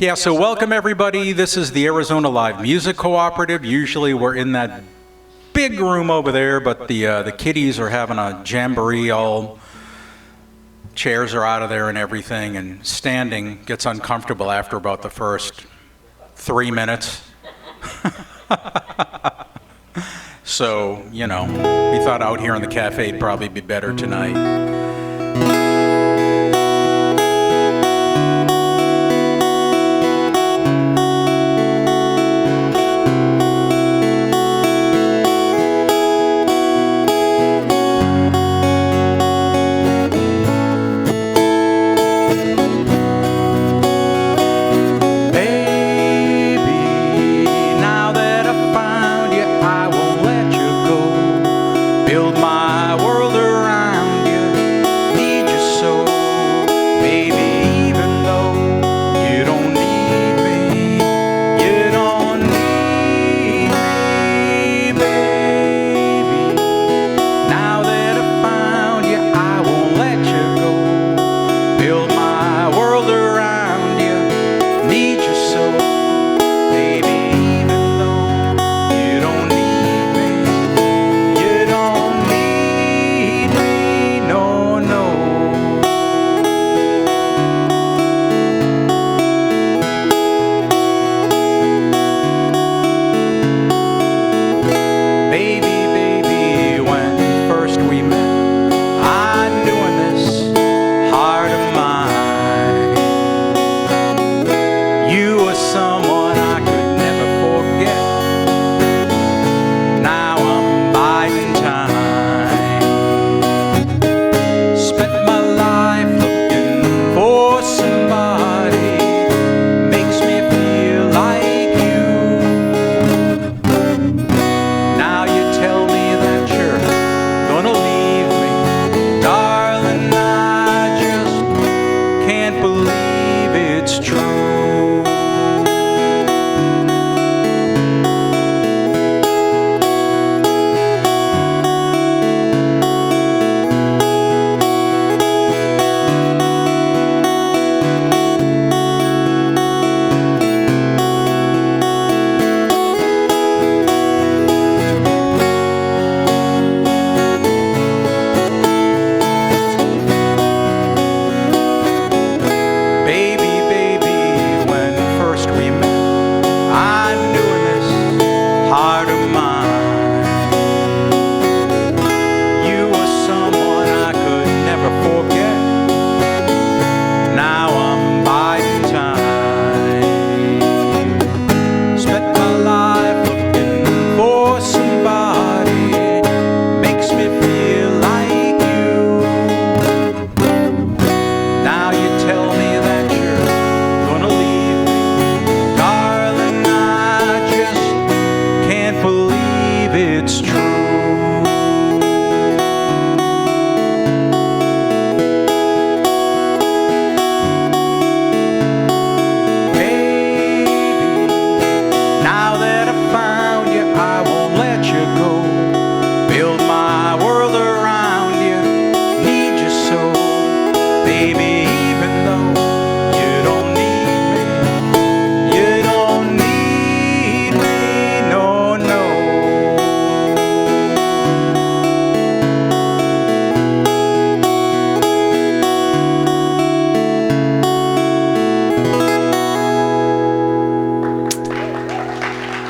Yeah, so welcome everybody. This is the Arizona Live Music Cooperative. Usually we're in that big room over there, but the kiddies are having a jamboree. All chairs are out of there and everything, and standing gets uncomfortable after about the first 3 minutes. So, you know, we thought out here in the cafe would probably be better tonight.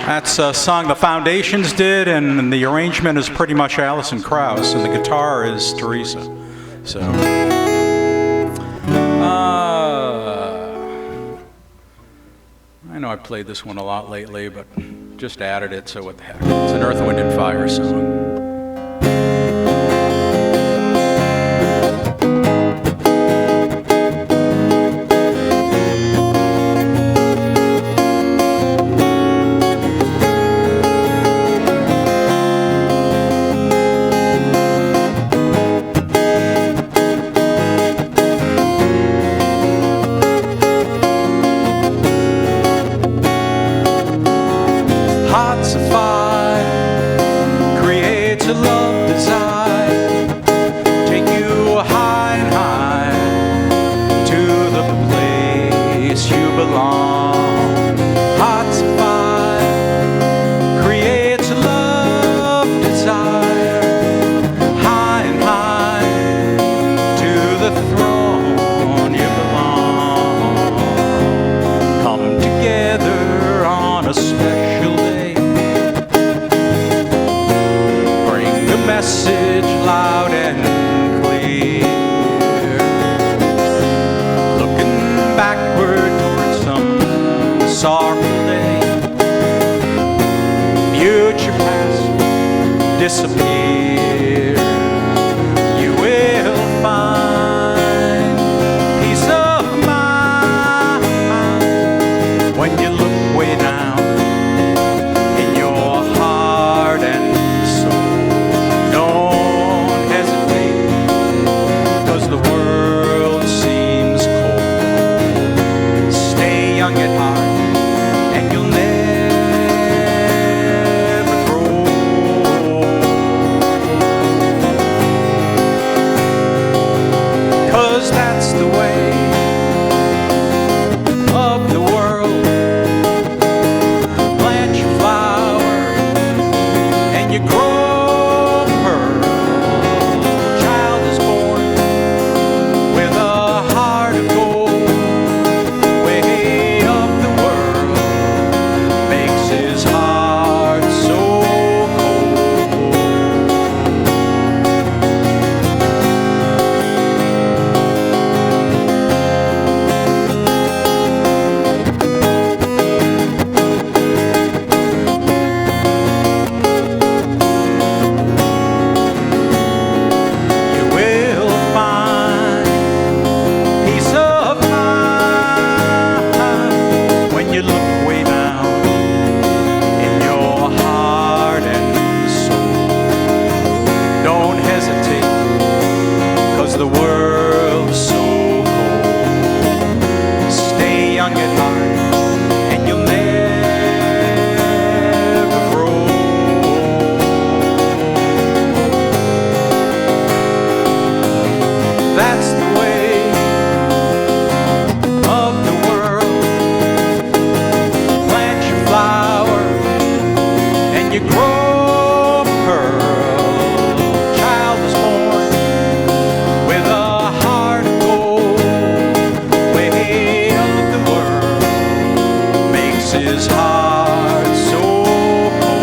That's a song the Foundations did, and the arrangement is pretty much Alison Krauss, and the guitar is Teresa. So, I know I played this one a lot lately, but just added it, so what the heck. It's an Earth, Wind, and Fire song. Hearts of fire, create belong. Hearts afire creates a love desire. High and high to the throne you belong. Come together on a special day. Bring the message loud and clear. Looking backward towards some sorrowful day. Future past disappear. You will find peace of mind when you look way down in your heart and soul. Don't hesitate, 'cause the world seems cold. Stay young at heart, and you'll never grow. 'Cause that's the way of the world. Plant your flower, and you grow a pearl. Child is born with a heart of gold. Way of the world makes his heart so cold. You will find peace of mind when you look way down in your heart and soul. Don't hesitate, 'cause the world's so cold. Stay young at heart, and you'll never grow. That's the way of the world. Plant your flower, and you grow a pearl. Child is born with a heart of gold. Way of the world makes his heart so cold.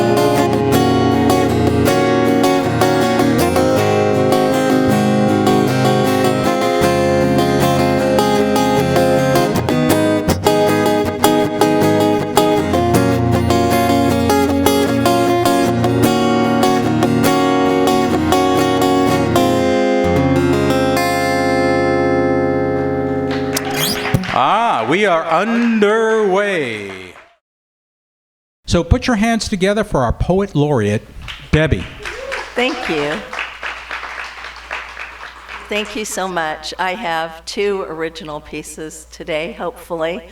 We are underway. So put your hands together for our poet laureate, Debbie. Thank you. Thank you so much. I have two original pieces today, hopefully,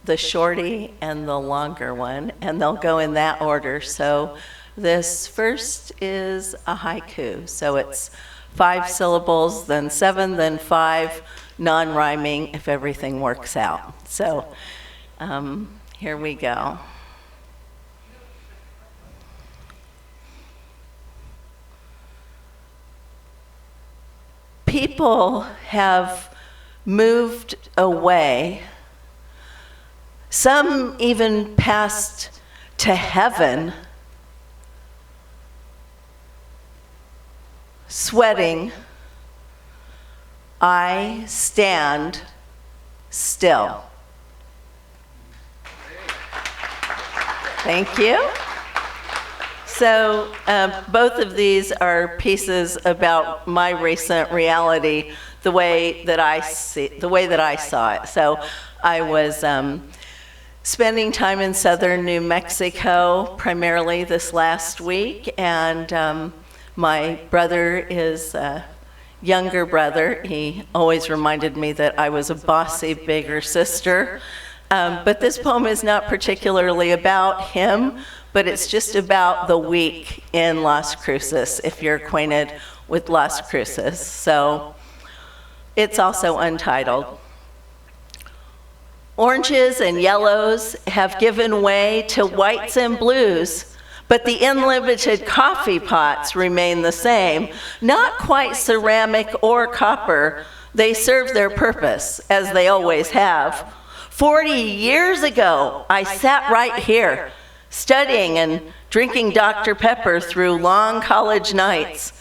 the shorty and the longer one, and they'll go in that order. So this first is a haiku. So it's 5 syllables, then 7, then 5, non-rhyming if everything works out. So here we go. People have moved away. Some even passed to heaven, sweating. I stand still. Thank you. So both of these are pieces about my recent reality, the way that I saw it. So I was spending time in southern New Mexico, primarily this last week, and my brother is younger brother. He always reminded me that I was a bossy bigger sister. But this poem is not particularly about him, but it's just about the week in Las Cruces, if you're acquainted with Las Cruces. So it's also untitled. Oranges and yellows have given way to whites and blues, but the unlimited coffee pots remain the same. Not quite ceramic or copper, they serve their purpose, as they always have. 40 years ago, I sat right here, studying and drinking Dr. Pepper through long college nights,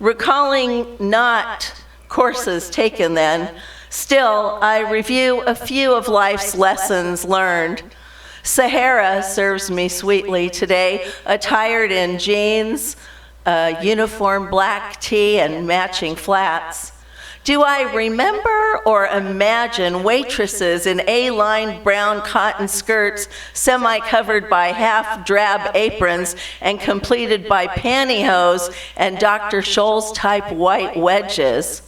recalling not courses taken then. Still, I review a few of life's lessons learned. Sahara serves me sweetly today, attired in jeans, a uniform black tee, and matching flats. Do I remember or imagine waitresses in A-line brown cotton skirts, semi-covered by half-drab aprons and completed by pantyhose and Dr. Scholl's-type white wedges?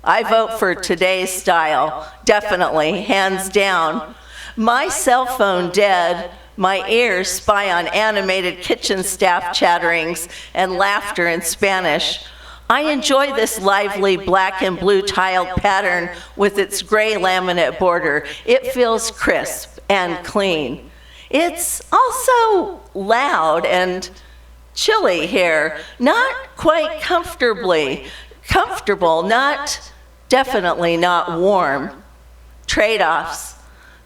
I vote for today's style, definitely, hands down. My cell phone dead, my ears spy on animated kitchen staff chatterings and laughter in Spanish. I enjoy this lively black and blue tiled pattern with its gray laminate border. It feels crisp and clean. It's also loud and chilly here, not quite comfortable, definitely not warm. Trade-offs.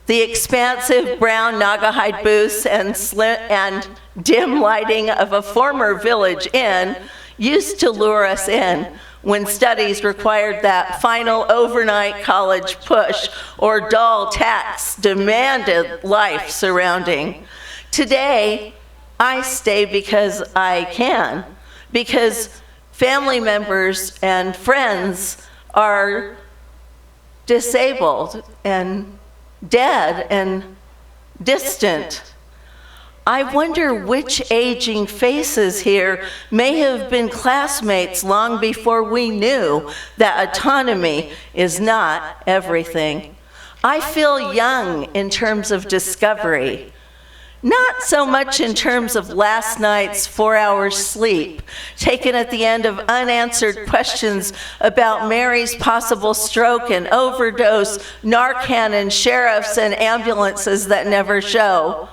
The expansive brown Naugahyde booths and dim lighting of a former village inn used to lure us in when studies required that final overnight college push or dull tax demanded life surrounding. Today, I stay because I can, because family members and friends are disabled and dead and distant. I wonder which aging faces here may have been classmates long before we knew that autonomy is not everything. I feel young in terms of discovery, not so much in terms of last night's 4 hours sleep, taken at the end of unanswered questions about Mary's possible stroke and overdose, Narcan and sheriffs and ambulances that never show.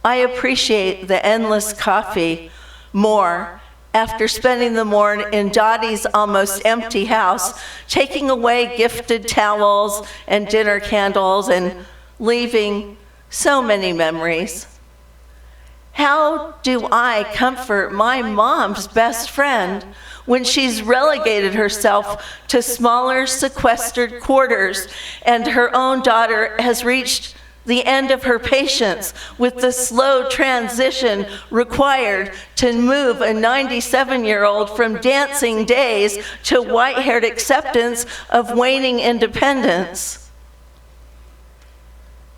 I appreciate the endless coffee more after spending the morning in Dottie's almost empty house, taking away gifted towels and dinner candles and leaving so many memories. How do I comfort my mom's best friend when she's relegated herself to smaller sequestered quarters and her own daughter has reached the end of her patience with the slow transition required to move a 97-year-old from dancing days to white-haired acceptance of waning independence?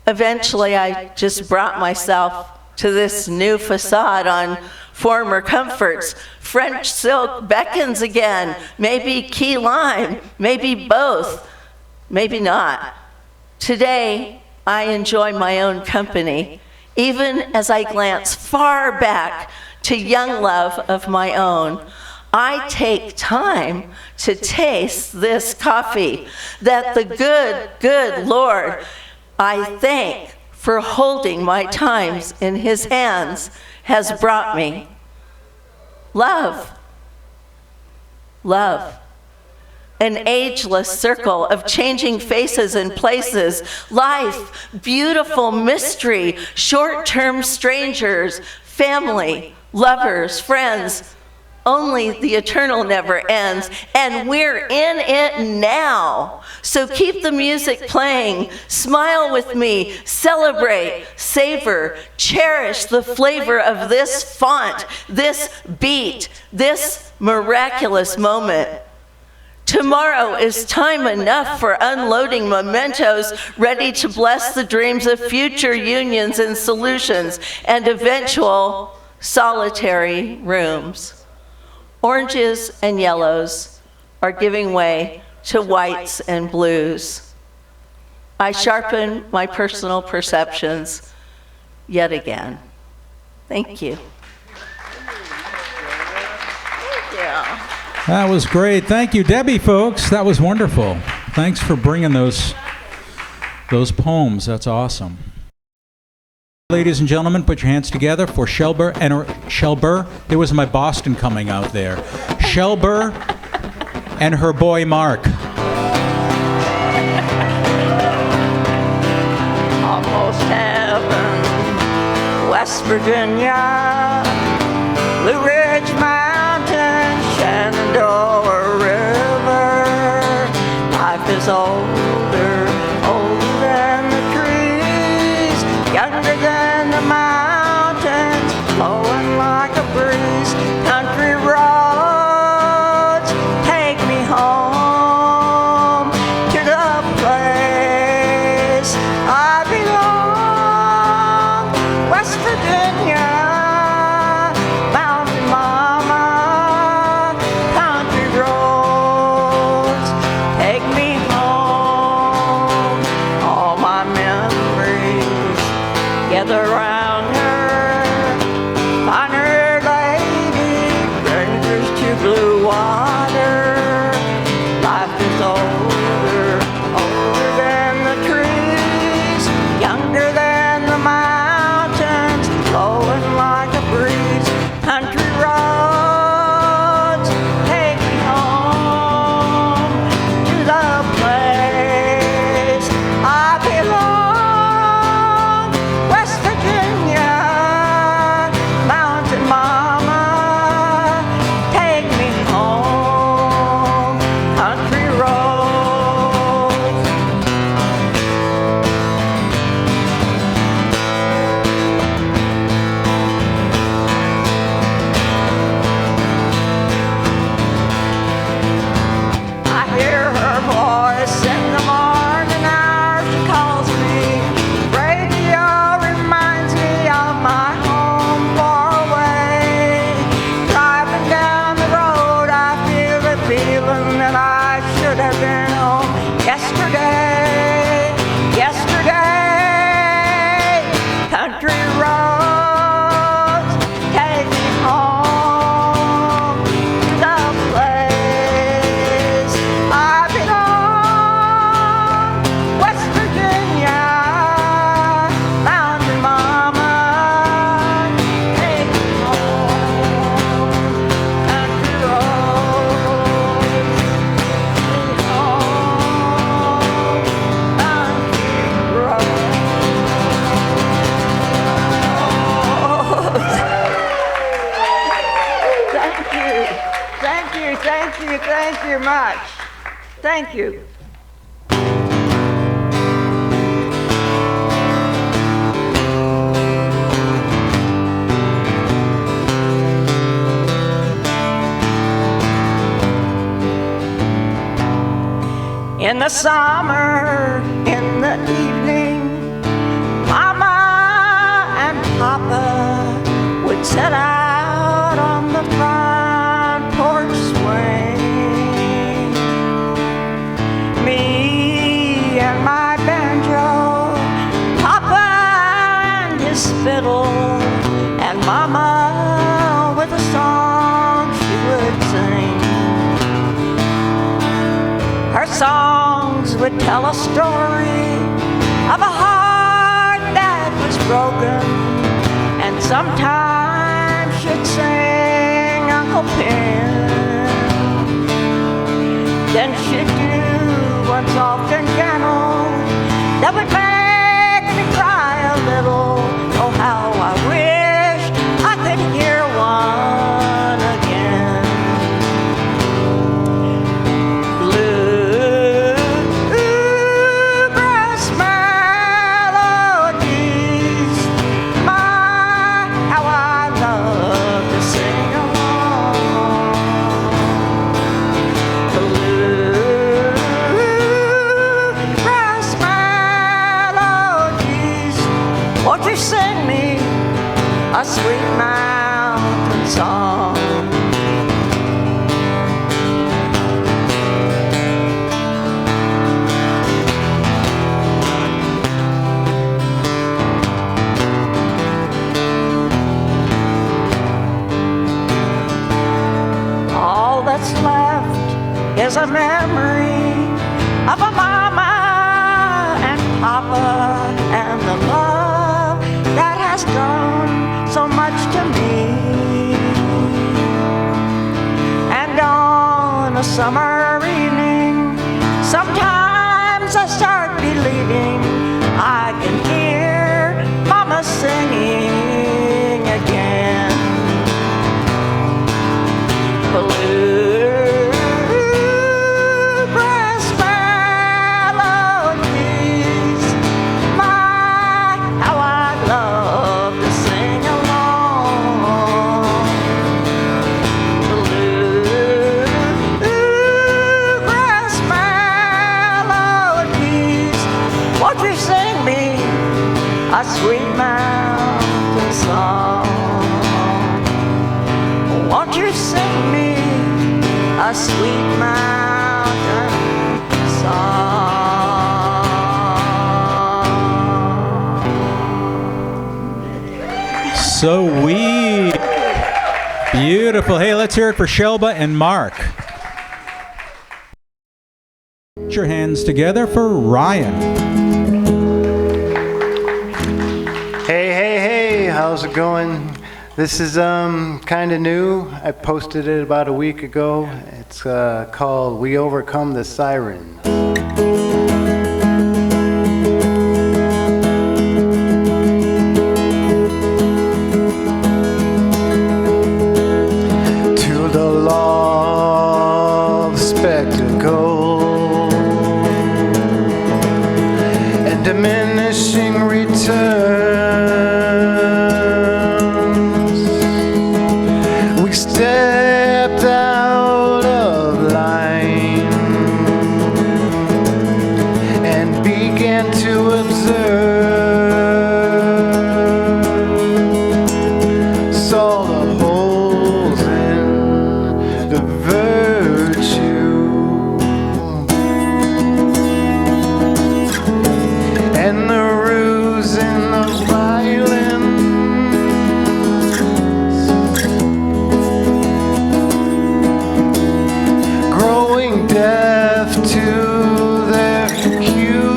Eventually, I just brought myself to this new facade on former comforts. French silk beckons again, maybe key lime, maybe both, maybe not. Today, I enjoy my own company, even as I glance far back to young love of my own. I take time to taste this coffee that the good Lord, I thank for holding my times in his hands, has brought me. Love. Love. An ageless circle of changing faces and places, life, beautiful mystery, short-term strangers, family, lovers, friends. Only the eternal never ends, and we're in it now. So keep the music playing, smile with me, celebrate, savor, cherish the flavor of this font, this beat, this miraculous moment. Tomorrow is time enough for unloading mementos ready to bless the dreams of future unions and solutions and eventual solitary rooms. Oranges and yellows are giving way to whites and blues. I sharpen my personal perceptions yet again. Thank you. Thank you. That was great. Thank you, Debbie, folks. That was wonderful. Thanks for bringing those those poems. That's awesome. Ladies and gentlemen, put your hands together for Shelba and her, Shelba. There was my Boston coming out there. Shelba and her boy Mark. Almost heaven, West Virginia, Blue Ridge Mountain, Shenandoah River. Life is older, older than the trees, younger than the mountains, flowing like a breeze. Country roads take me home to the place I belong. West Virginia, mountain mama, country roads take me home. All my memories gather round her, find her lady, strangers to blue water. Life is older, older than the trees, younger than the mountains, flowing like a breeze. Country roads take me home to the place I belong. West Virginia, mountain mama, take me home. Country roads. I hear her voice in the morning hour. She calls me. Radio reminds me of my home far away. Driving down the road, I feel the feeling that I should have been home yesterday. Yesterday, country roads take me home to the place I belong. West Virginia, mountain mama, take me home. Country roads, take me home. Country roads. Thank you, thank you, thank you, thank you much. Thank you. In the summer, in the evening, Mama and Papa would set out on the front porch swing. Me and my banjo, Papa and his fiddle, and Mama with a song she would sing. Her songs would tell a story of a heart that was broken, and sometimes she'd sing Uncle Pen. Then she'd do one soft and gentle that would make me cry a little. Oh, how I wish I could hear one again. Bluegrass melodies, my, how I love to sing along. Bluegrass melodies, won't you sing me a sweet mountain song? All that's left is a memory of a mama and papa summer evening. Sometimes I start believing I can hear Mama singing again. Bluegrass melodies, my, how I love to sing along. Bluegrass melodies, won't you sing me a sweet mountain song? Won't you sing me a sweet mountain song? Sweet. Beautiful. Hey, let's hear it for Shelba and Mark. Put your hands together for Ryan. Hey, how's it going? This is kind of new. I posted it about a week ago. It's called We Overcome the Siren. To the law of spectacle and diminishing returns, we stepped out of line and began to observe, saw the holes in the virtue and the ruse in the violence, growing deaf to their cues.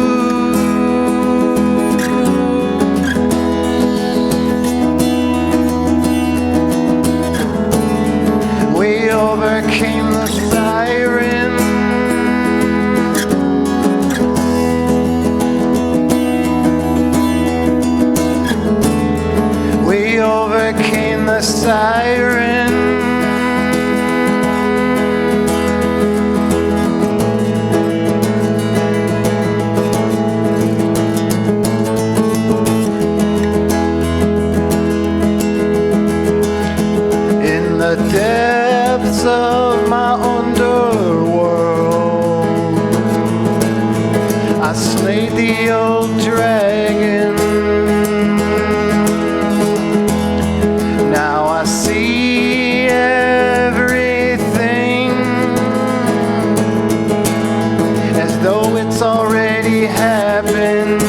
We overcame the siren. We overcame the siren. In the depths of my underworld, I slayed the old dragon. Now I see everything as though it's already happened.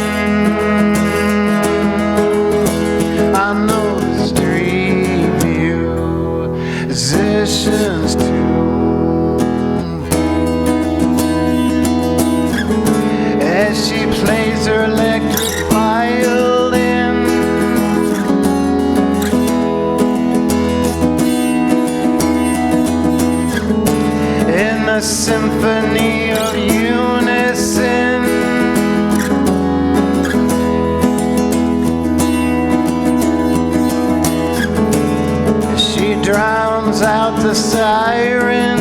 I know this dream musicians too, as she plays her electric violin. In a symphony of unison, she drowns out the siren.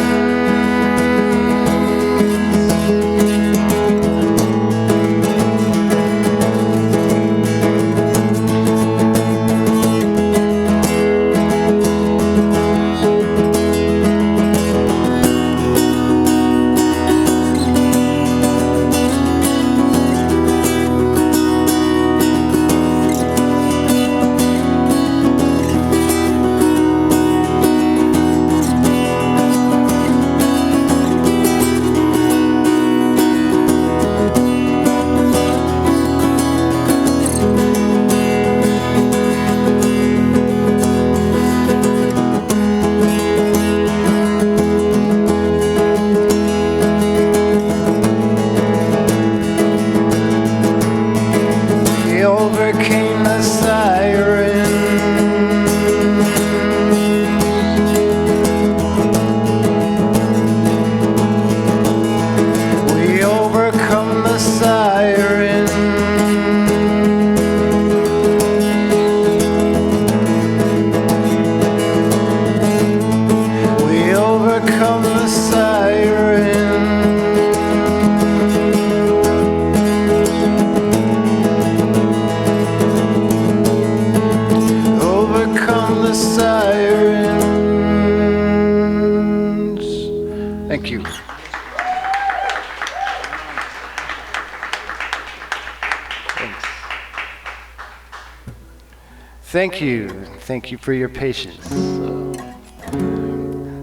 Thank you. Thank you for your patience.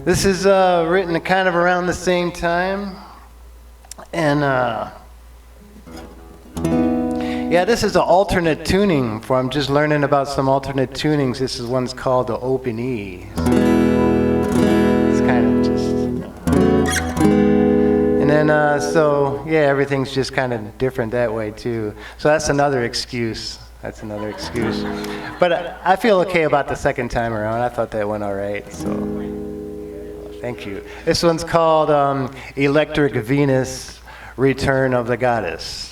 This is written kind of around the same time. And yeah, this is an alternate tuning for, I'm just learning about some alternate tunings. This is one's called the open E. It's kind of just, and then, so yeah, everything's just kind of different that way too. So that's another excuse. That's another excuse. But I feel okay about the second time around. I thought that went all right, so thank you. This one's called Electric Venus, Return of the Goddess.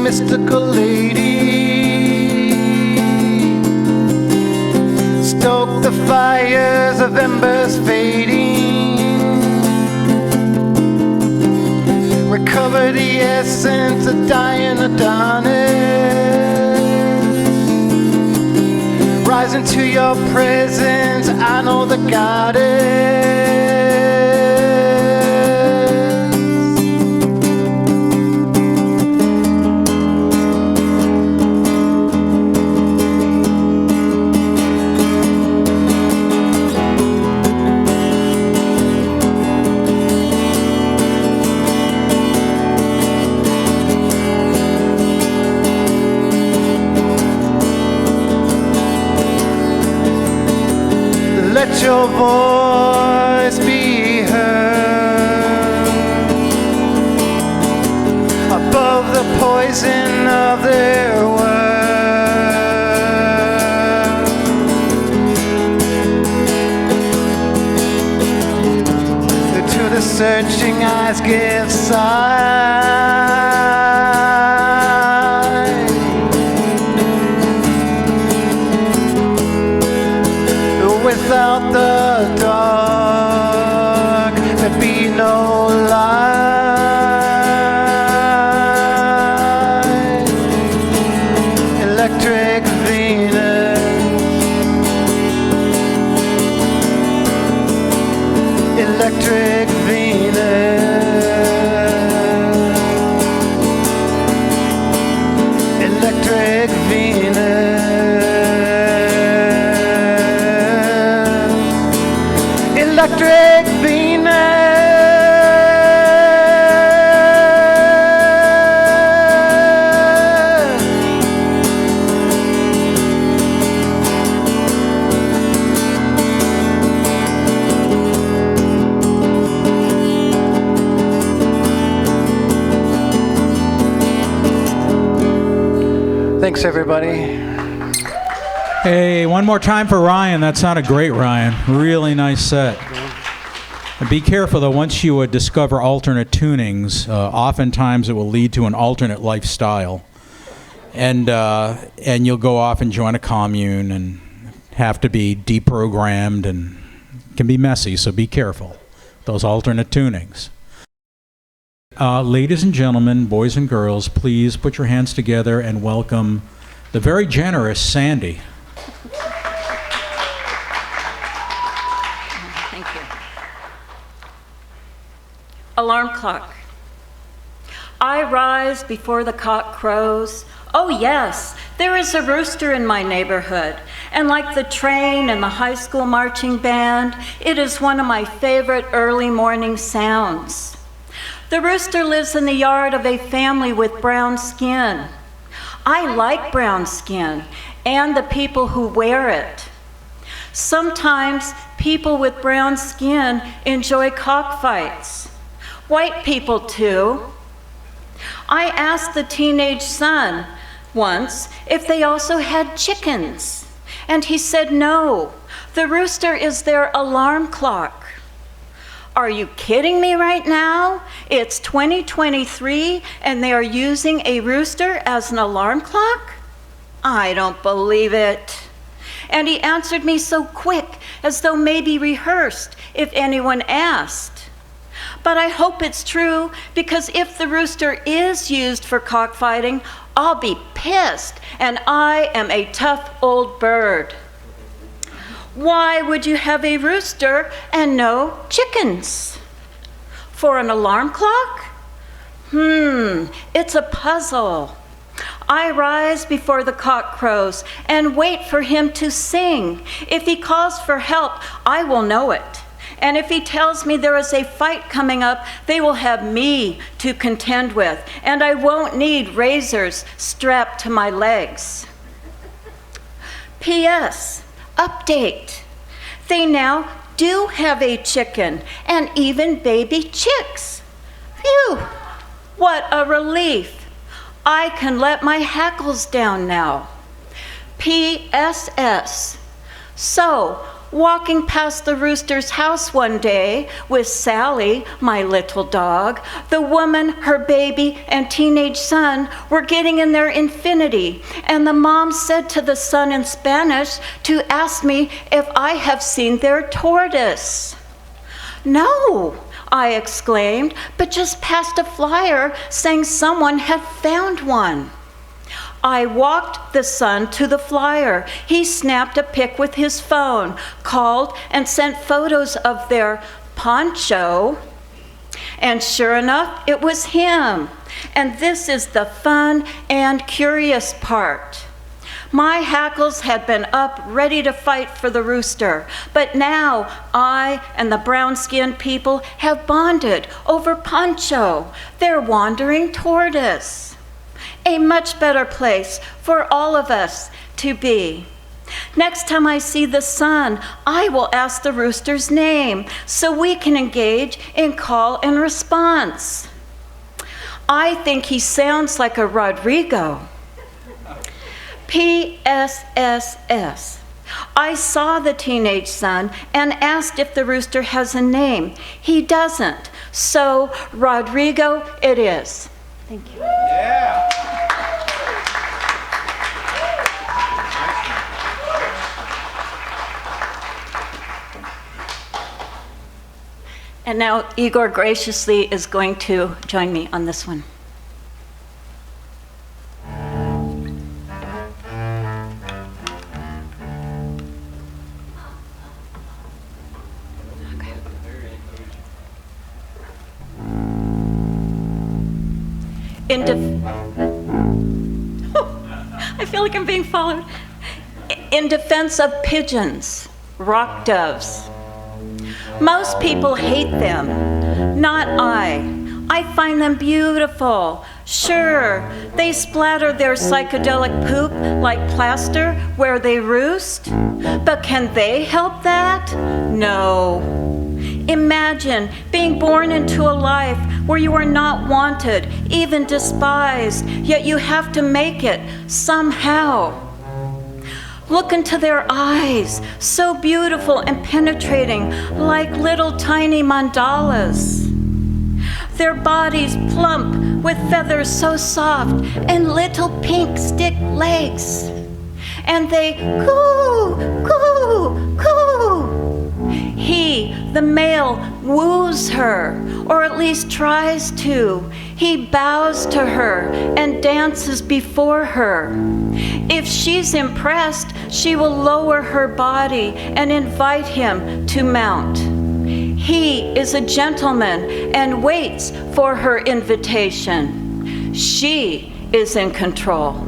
mystical lady. Stoke the fires of embers fading. Recover the essence of dying Adonis. Rise into your presence, I know the goddess. your voice be heard above the poison of their words. To the searching eyes give sight. Without the dark, there be no light. Electric Venus, electric Venus, electric Venus. Electric Venus. Thanks, everybody. Hey, one more time for Ryan. That sounded great, Ryan. Really nice set. And be careful, though, once you discover alternate tunings, oftentimes it will lead to an alternate lifestyle. And you'll go off and join a commune and have to be deprogrammed, and it can be messy, so be careful. Those alternate tunings. Ladies and gentlemen, boys and girls, please put your hands together and welcome the very generous Sandy. Thank you. Alarm clock. I rise before the cock crows. Oh yes, there is a rooster in my neighborhood, and like the train and the high school marching band, it is one of my favorite early morning sounds. The rooster lives in the yard of a family with brown skin. I like brown skin and the people who wear it. Sometimes people with brown skin enjoy cockfights. White people too. I asked the teenage son once if they also had chickens, and he said no. The rooster is their alarm clock. Are you kidding me right now? It's 2023 and they are using a rooster as an alarm clock? I don't believe it. And he answered me so quick, as though maybe rehearsed if anyone asked. But I hope it's true, because if the rooster is used for cockfighting, I'll be pissed, and I am a tough old bird. Why would you have a rooster and no chickens? For an alarm clock? It's a puzzle. I rise before the cock crows and wait for him to sing. If he calls for help, I will know it. And if he tells me there is a fight coming up, they will have me to contend with, and I won't need razors strapped to my legs. P.S. Update. They now do have a chicken and even baby chicks. Phew, what a relief. I can let my hackles down now. P.S.S. So, walking past the rooster's house one day with Sally, my little dog, the woman, her baby, and teenage son were getting in their Infinity, and the mom said to the son in Spanish to ask me if I have seen their tortoise. No, I exclaimed, but just passed a flyer saying someone had found one. I walked the son to the flyer. He snapped a pic with his phone, called and sent photos of their poncho, and sure enough, it was him. And this is the fun and curious part. My hackles had been up, ready to fight for the rooster, but now I and the brown-skinned people have bonded over poncho, their wandering tortoise. A much better place for all of us to be. Next time I see the sun, I will ask the rooster's name so we can engage in call and response. I think he sounds like a Rodrigo. PSSS. I saw the teenage son and asked if the rooster has a name. He doesn't. So Rodrigo it is. Thank you. Yeah. And now Igor graciously is going to join me on this one. I feel like I'm being followed. In defense of pigeons, rock doves. Most people hate them, not I. I find them beautiful. Sure, they splatter their psychedelic poop like plaster where they roost, but can they help that? No. Imagine being born into a life where you are not wanted, even despised, yet you have to make it somehow. Look into their eyes, so beautiful and penetrating, like little tiny mandalas. Their bodies plump with feathers so soft and little pink stick legs. And they coo, coo, coo. He, the male, woos her, or at least tries to. He bows to her and dances before her. If she's impressed, she will lower her body and invite him to mount. He is a gentleman and waits for her invitation. She is in control.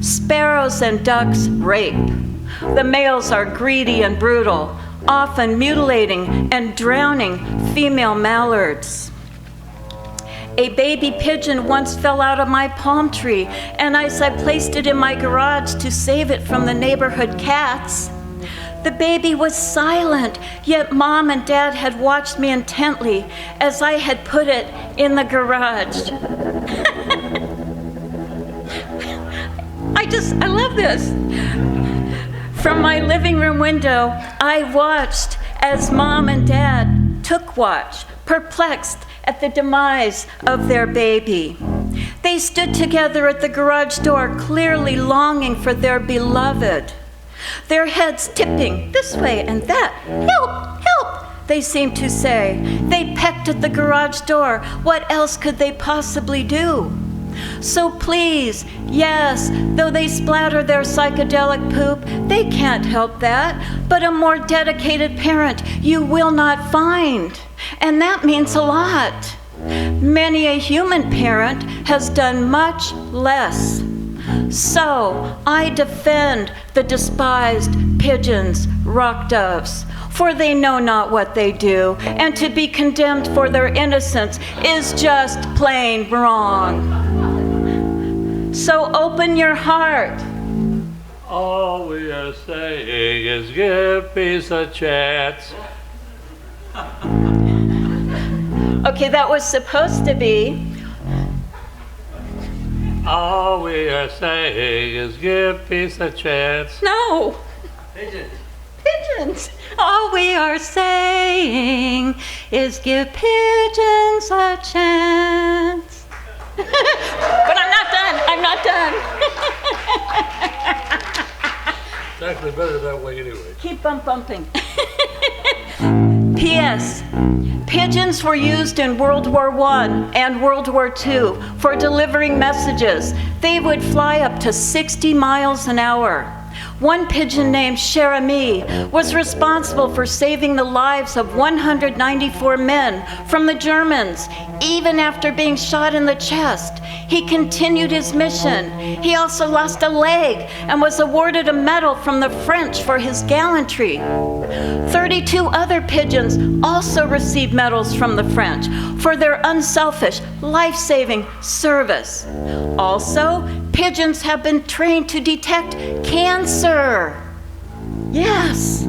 Sparrows and ducks rape. The males are greedy and brutal, often mutilating and drowning female mallards. A baby pigeon once fell out of my palm tree, and as I placed it in my garage to save it from the neighborhood cats, the baby was silent, yet Mom and Dad had watched me intently as I had put it in the garage. I love this. From my living room window, I watched as Mom and Dad took watch, perplexed at the demise of their baby. They stood together at the garage door, clearly longing for their beloved. Their heads tipping this way and that. Help, help, they seemed to say. They pecked at the garage door. What else could they possibly do? So please, yes, though they splatter their psychedelic poop, they can't help that. But a more dedicated parent you will not find. And that means a lot. Many a human parent has done much less. So I defend the despised pigeons, rock doves, for they know not what they do, and to be condemned for their innocence is just plain wrong. So open your heart. All we are saying is give peace a chance. Okay, that was supposed to be. All we are saying is give peace a chance. No. Pigeons. All we are saying is give pigeons a chance. But I'm not done. I'm not done. It's actually better that way anyway. Keep bumping. P.S. Pigeons were used in World War I and World War II for delivering messages. They would fly up to 60 miles an hour. One pigeon named Jeremy was responsible for saving the lives of 194 men from the Germans, even after being shot in the chest. He continued his mission. He also lost a leg and was awarded a medal from the French for his gallantry. 32 other pigeons also received medals from the French for their unselfish, life-saving service. Also, pigeons have been trained to detect cancer. Yes.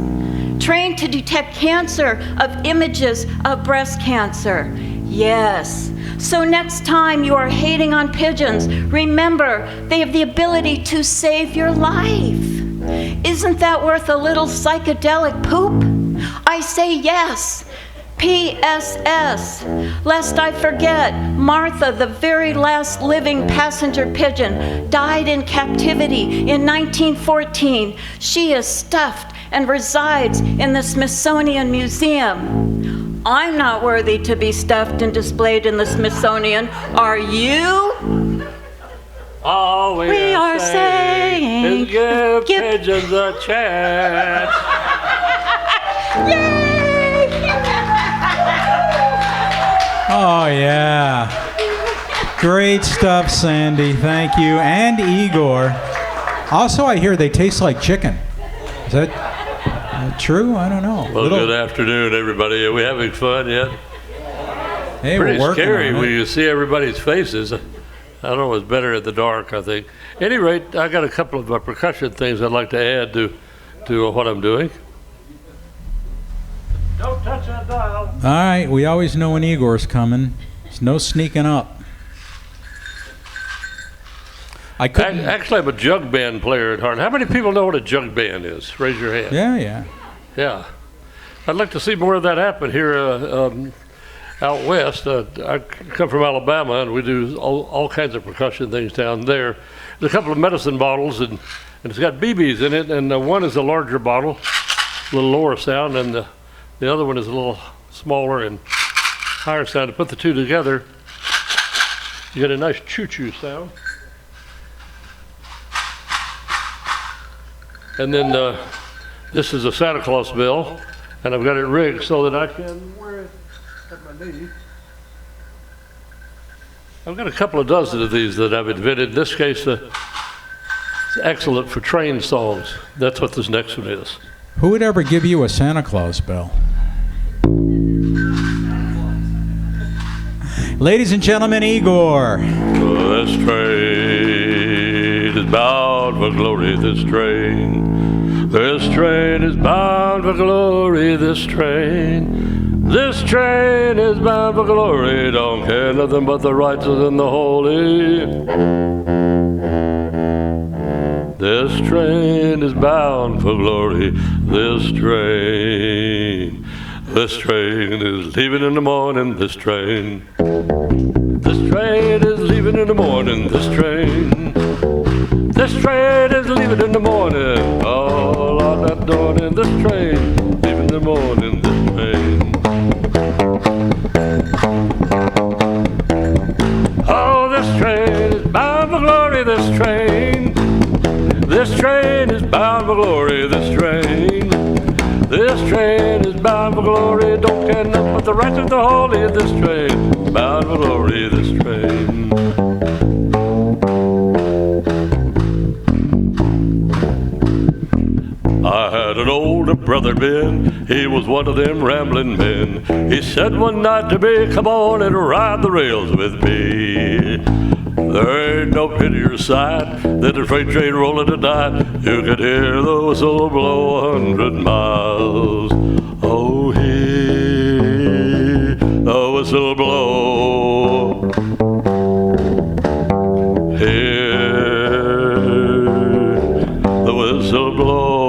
Trained to detect cancer of images of breast cancer. Yes. So next time you are hating on pigeons, remember they have the ability to save your life. Isn't that worth a little psychedelic poop? I say yes. P.S.S. Lest I forget, Martha, the very last living passenger pigeon, died in captivity in 1914. She is stuffed and resides in the Smithsonian Museum. I'm not worthy to be stuffed and displayed in the Smithsonian. Are you? All we are saying is give pigeons a chance. Yay! Oh, yeah. Great stuff, Sandy. Thank you. And Igor. Also, I hear they taste like chicken. Is that true? I don't know. Well, good afternoon, everybody. Are we having fun yet? Hey, Pretty we're working scary on when it. you see everybody's faces. I don't know, it's better in the dark, I think. At any rate, I got a couple of percussion things I'd like to add to what I'm doing. Don't touch that dial. All right, we always know when Igor's coming. There's no sneaking up. I couldn't. Actually, I'm a jug band player at heart. How many people know what a jug band is? Raise your hand. Yeah. Yeah. I'd like to see more of that happen here out west. I come from Alabama, and we do all kinds of percussion things down there. There's a couple of medicine bottles, and it's got BBs in it, and one is a larger bottle, a little lower sound, and the other one is a little smaller and higher sound. To put the two together, you get a nice choo-choo sound. And then this is a Santa Claus bell, and I've got it rigged so that I can wear it at my knee. I've got a couple of dozen of these that I've invented. In this case, it's excellent for train songs. That's what this next one is. Who would ever give you a Santa Claus bell? Ladies and gentlemen, Igor. This train is bound for glory, this train. This train is bound for glory, this train. This train is bound for glory, don't care nothing but the righteous and the holy. This train is bound for glory, this train. This train is leaving in the morning, this train. This train is leaving in the morning, this train. This train is leaving in the morning, all on that dawning, this train, leaving in the morning, this train. Oh, this train is bound for glory, this train. This train is bound for glory, this train. This train is bound for glory, don't care nothing but the righteous and the holy. This train, bound for glory, this train. I had an older brother, Ben, he was one of them rambling men. He said one night to me, come on and ride the rails with me. There ain't no prettier sight than a freight train rolling tonight. You could hear the whistle blow 100 miles. Oh, hear the whistle blow. Hear the whistle blow.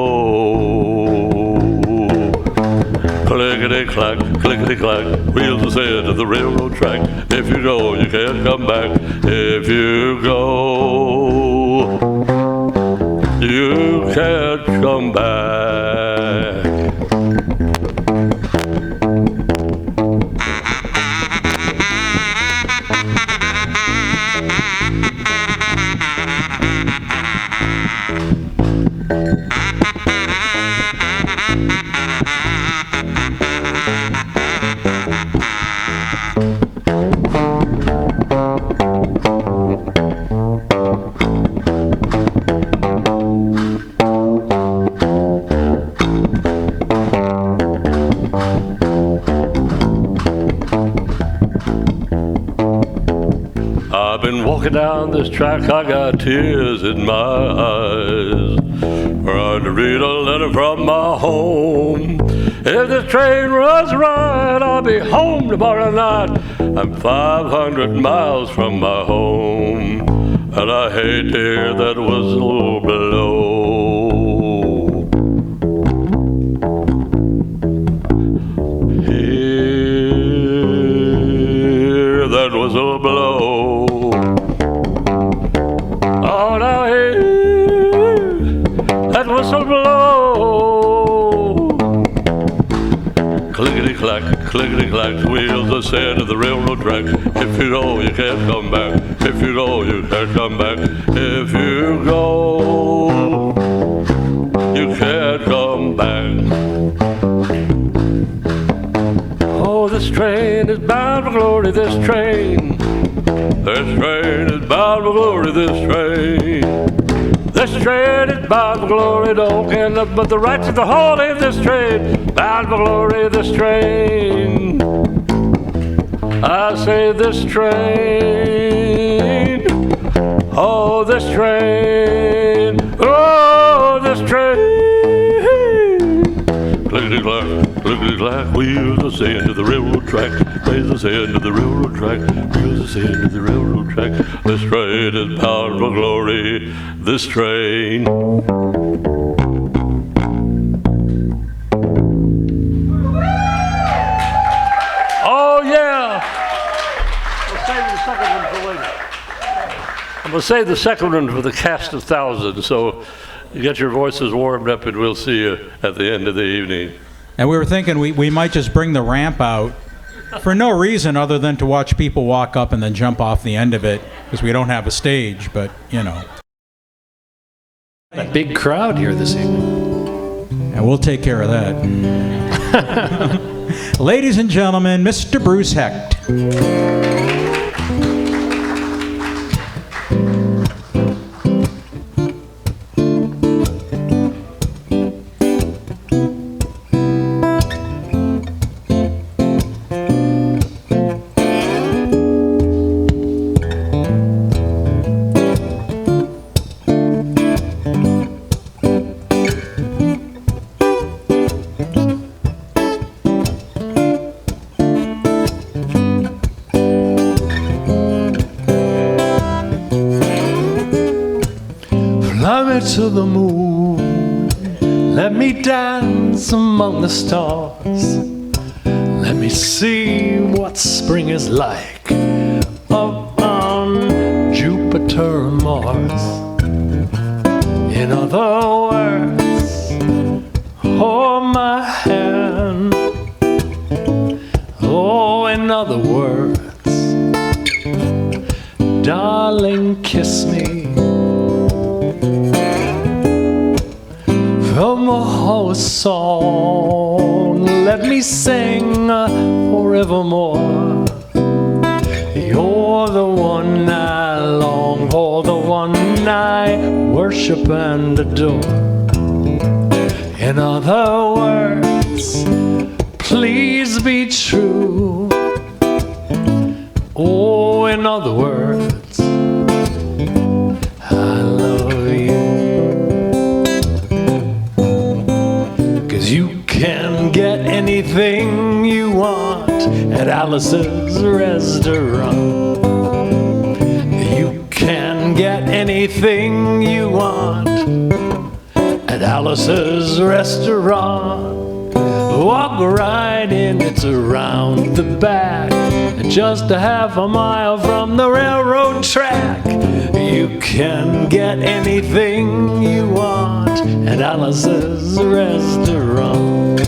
Clickety-clack, clickety-clack, wheels are set to the railroad track. If you go, you can't come back. If you go, you can't come back. been walking down this track, I got tears in my eyes, trying to read a letter from my home. If this train runs right, I'll be home tomorrow night. I'm 500 miles from my home, and I hate to hear that whistle blow. Hear that whistle blow. Oh, now hear that whistle blow. Clickety-clack, clickety-clack, wheels ascend to the railroad track. If you go, you can't come back. If you go, you can't come back. If you go, you can't come back. Oh, this train is bound for glory, this train. This train is bound for glory, this train. This train is bound for glory, don't care nothing but the rights of the holy. This train, bound for glory, this train. I say this train, oh this train, oh this train. Clickety-clack, clickety-clack, wheels ascend to the railroad track. Wheels ascend to the railroad track. Wheels ascend to the railroad track. This train is bound for glory. This train. Oh yeah! We'll save the second one for later. I'm gonna save the second one for the cast of thousands. So you get your voices warmed up, and we'll see you at the end of the evening. And we were thinking we might just bring the ramp out for no reason other than to watch people walk up and then jump off the end of it, because we don't have a stage, but, you know. A big crowd here this evening. And we'll take care of that. Ladies and gentlemen, Mr. Bruce Hecht. To the moon, let me dance among the stars. Let me see what spring is like up on Jupiter and Mars. In other words, hold my hand. Oh, in other words, darling, kiss me. From a whole song, let me sing forevermore. You're the one I long for, the one I worship and adore. In other words, please be true. Oh, in other words, I love you. You can get anything you want at Alice's restaurant. You can get anything you want at Alice's restaurant. Walk right in, it's around the back, just a half a mile from the railroad track. You can get anything you want at Alice's restaurant.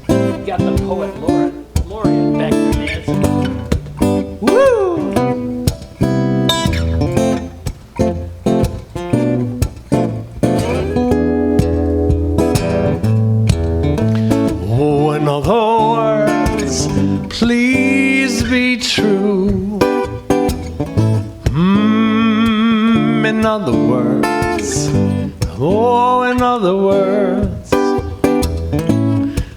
You got the poet laureate back there dancing. Woo! Oh, in other words, please be true. In other words, oh, in other words,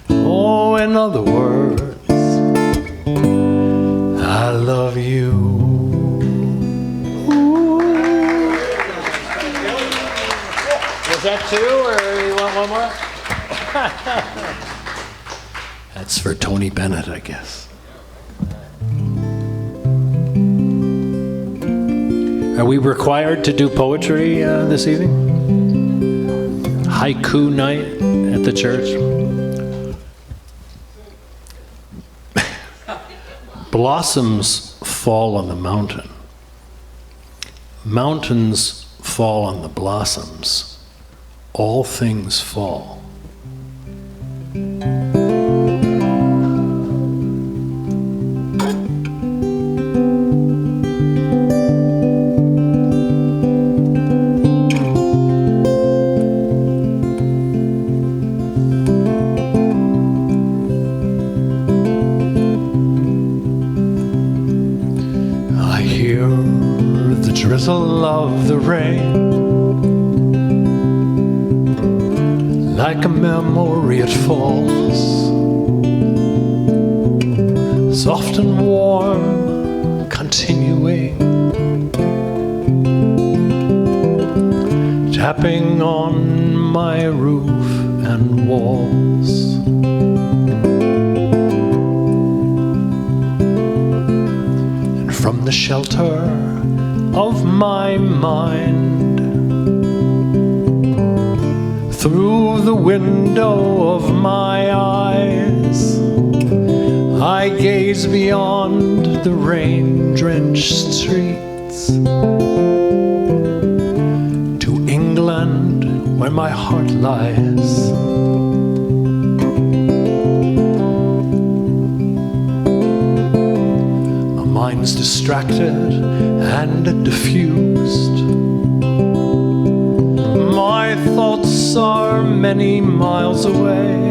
oh, in other words, I love you. Was that two, or you want one more? That's for Tony Bennett, I guess. Are we required to do poetry this evening? Haiku night at the church? Blossoms fall on the mountain. Mountains fall on the blossoms. All things fall. I hear the drizzle of the rain. Like a memory it falls, soft and warm, continuing, tapping on my roof and walls. And from the shelter of my mind, through the window of my eyes, I gaze beyond the rain-drenched streets to England, where my heart lies. My mind's distracted and diffused. My thoughts are many miles away.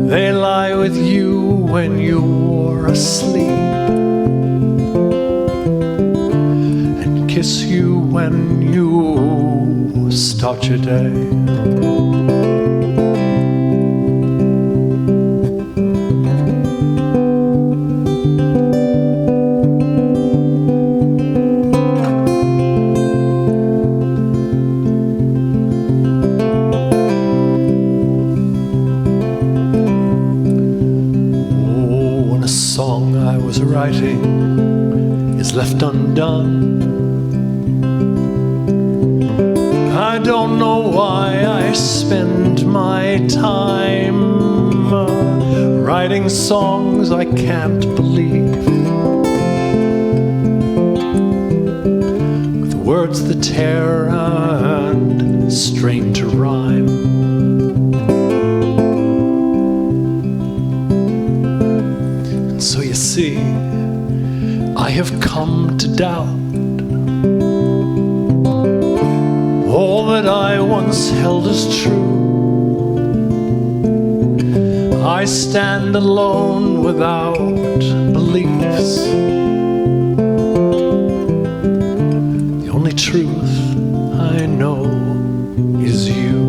They lie with you when you're asleep and kiss you when you start your day. Is left undone. I don't know why I spend my time writing songs I can't believe, with words that tear and strain to rhyme. And so you see, I have come to doubt all that I once held as true. I stand alone without beliefs. The only truth I know is you.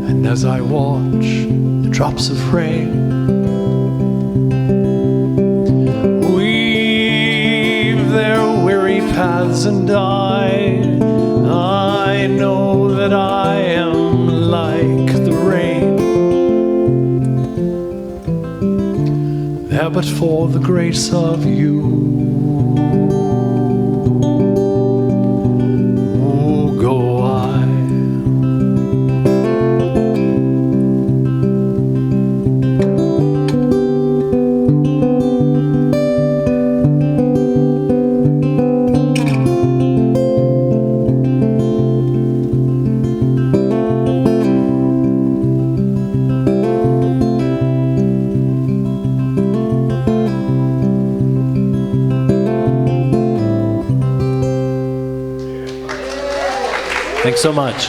And as I watch drops of rain weave their weary paths, and I know that I am like the rain, there but for the grace of you. Go I. Thanks so much.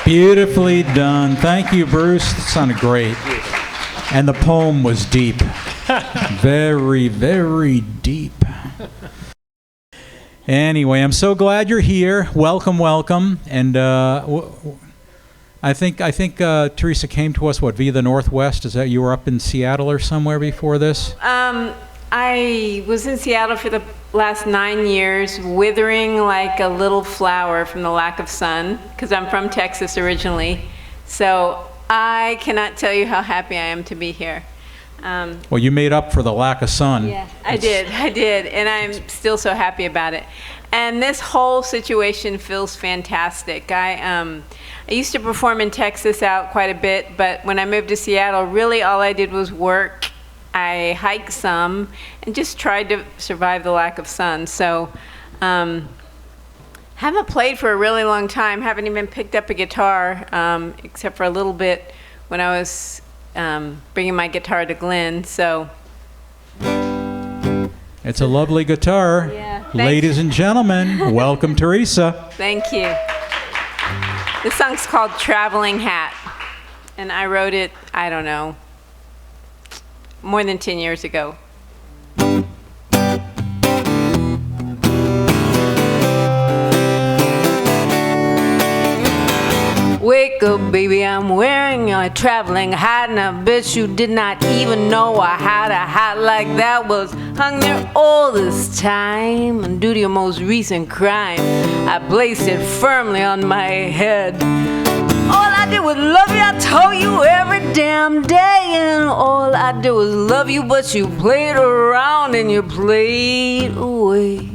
Beautifully done. Thank you, Bruce. That sounded great. And the poem was deep. Very, very deep. Anyway, I'm so glad you're here. Welcome, welcome. And I think Teresa came to us, via the Northwest? Is that you were up in Seattle or somewhere before this? I was in Seattle for the last 9 years, withering like a little flower from the lack of sun, because I'm from Texas originally. So I cannot tell you how happy I am to be here. Well, you made up for the lack of sun. Yeah, I did, and I'm still so happy about it. And this whole situation feels fantastic. I used to perform in Texas out quite a bit, but when I moved to Seattle, really all I did was work. I hiked some and just tried to survive the lack of sun. So haven't played for a really long time, haven't even picked up a guitar, except for a little bit when I was bringing my guitar to Glen. So it's a lovely guitar. Yeah, Ladies and gentlemen, welcome Teresa. Thank you. This song's called Traveling Hat, and I wrote it, I don't know, more than 10 years ago. Wake up, baby, I'm wearing a traveling hat, and I bet you did not even know I had a hat like that was hung there all this time. And due to your most recent crime, I placed it firmly on my head. All I did was love you, I told you every damn day, and all I did was love you, but you played around and you played away.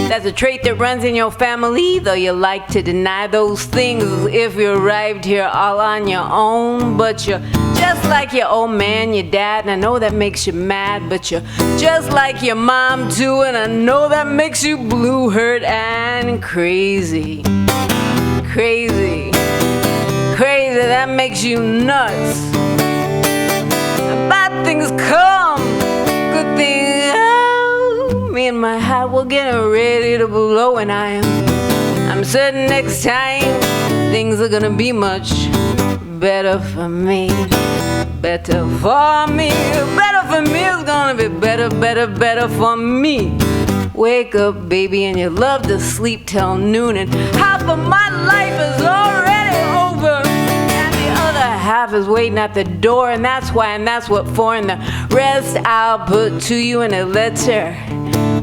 That's a trait that runs in your family, though you like to deny those things if you arrived here all on your own. But you're just like your old man, your dad, and I know that makes you mad. But you're just like your mom too, and I know that makes you blue, hurt, and crazy. Crazy, crazy, that makes you nuts. Bad things come, good things. Me and my hat were getting ready to blow, and I'm certain next time things are gonna be much better for me. Better for me, better for me, it's gonna be better, better, better for me. Wake up, baby, and you love to sleep till noon, and half of my life is already over, and the other half is waiting at the door, and that's why, and that's what for, and the rest I'll put to you in a letter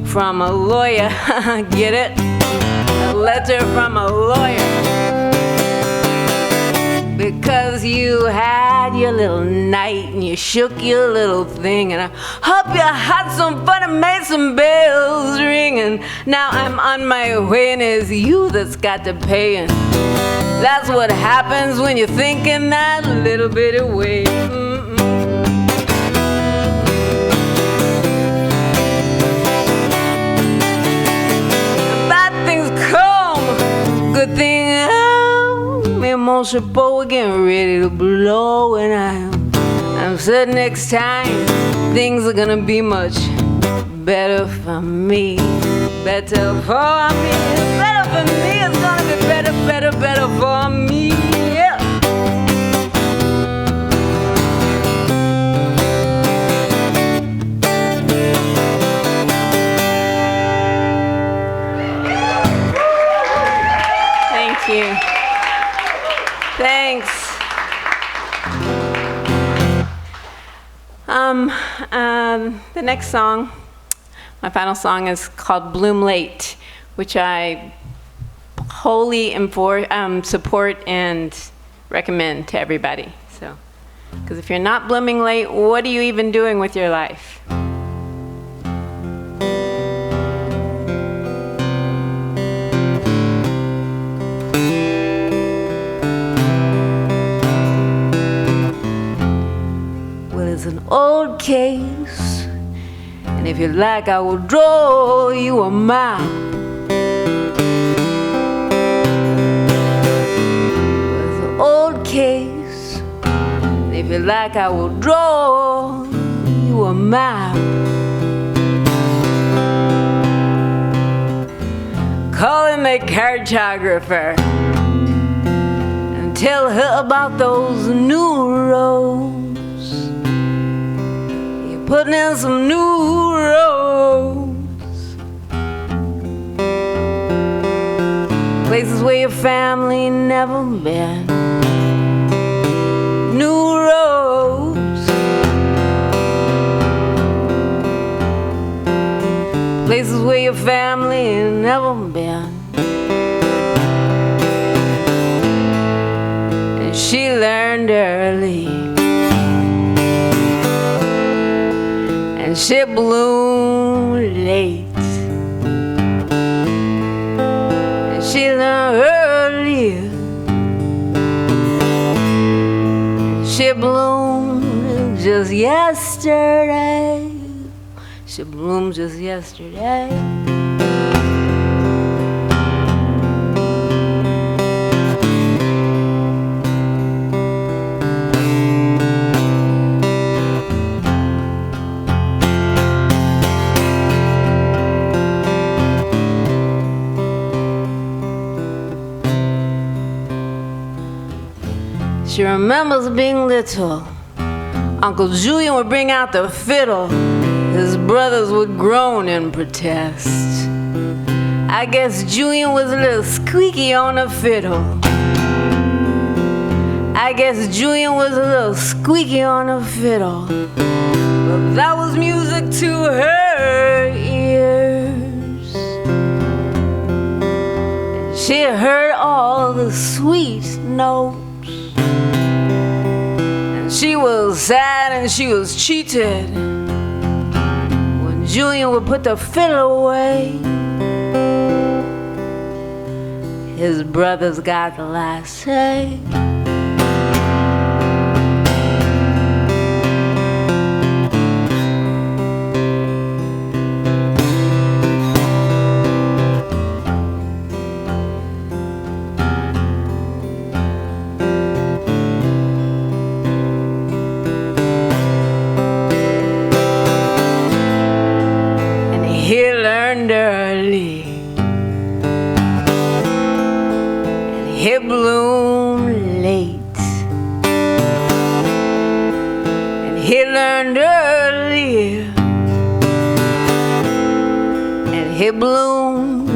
from a lawyer. Get it? A letter from a lawyer. Because you had your little night and you shook your little thing, and I hope you had some fun and made some bells ring, and now I'm on my way and it's you that's got to pay, and that's what happens when you're thinking that little bit away. Good thing me and mon chapeau are getting ready to blow, and I'm certain next time things are gonna be much better for me. Better for me, better for me, it's gonna be better, better, better for me. Yeah. Thank you. Thanks. The next song, my final song, is called Bloom Late, which I wholly support and recommend to everybody. So, because if you're not blooming late, what are you even doing with your life? It's an old case, and if you like, I will draw you a map. It's an old case, and if you like, I will draw you a map. Call in the cartographer and tell her about those new roads. Putting in some new roads. places where your family never been. New roads, places where your family never been. And she learned early, and she bloomed late. And she learned early, and she bloomed just yesterday. She bloomed just yesterday. She remembers being little. Uncle Julian would bring out the fiddle. His brothers would groan and protest. I guess Julian was a little squeaky on the fiddle. I guess Julian was a little squeaky on the fiddle. But that was music to her ears. And she heard all the sweet notes. She was sad and she was cheated when Julian would put the fiddle away. His brothers got the last say. Early, and he bloomed late, and he learned early, and he bloomed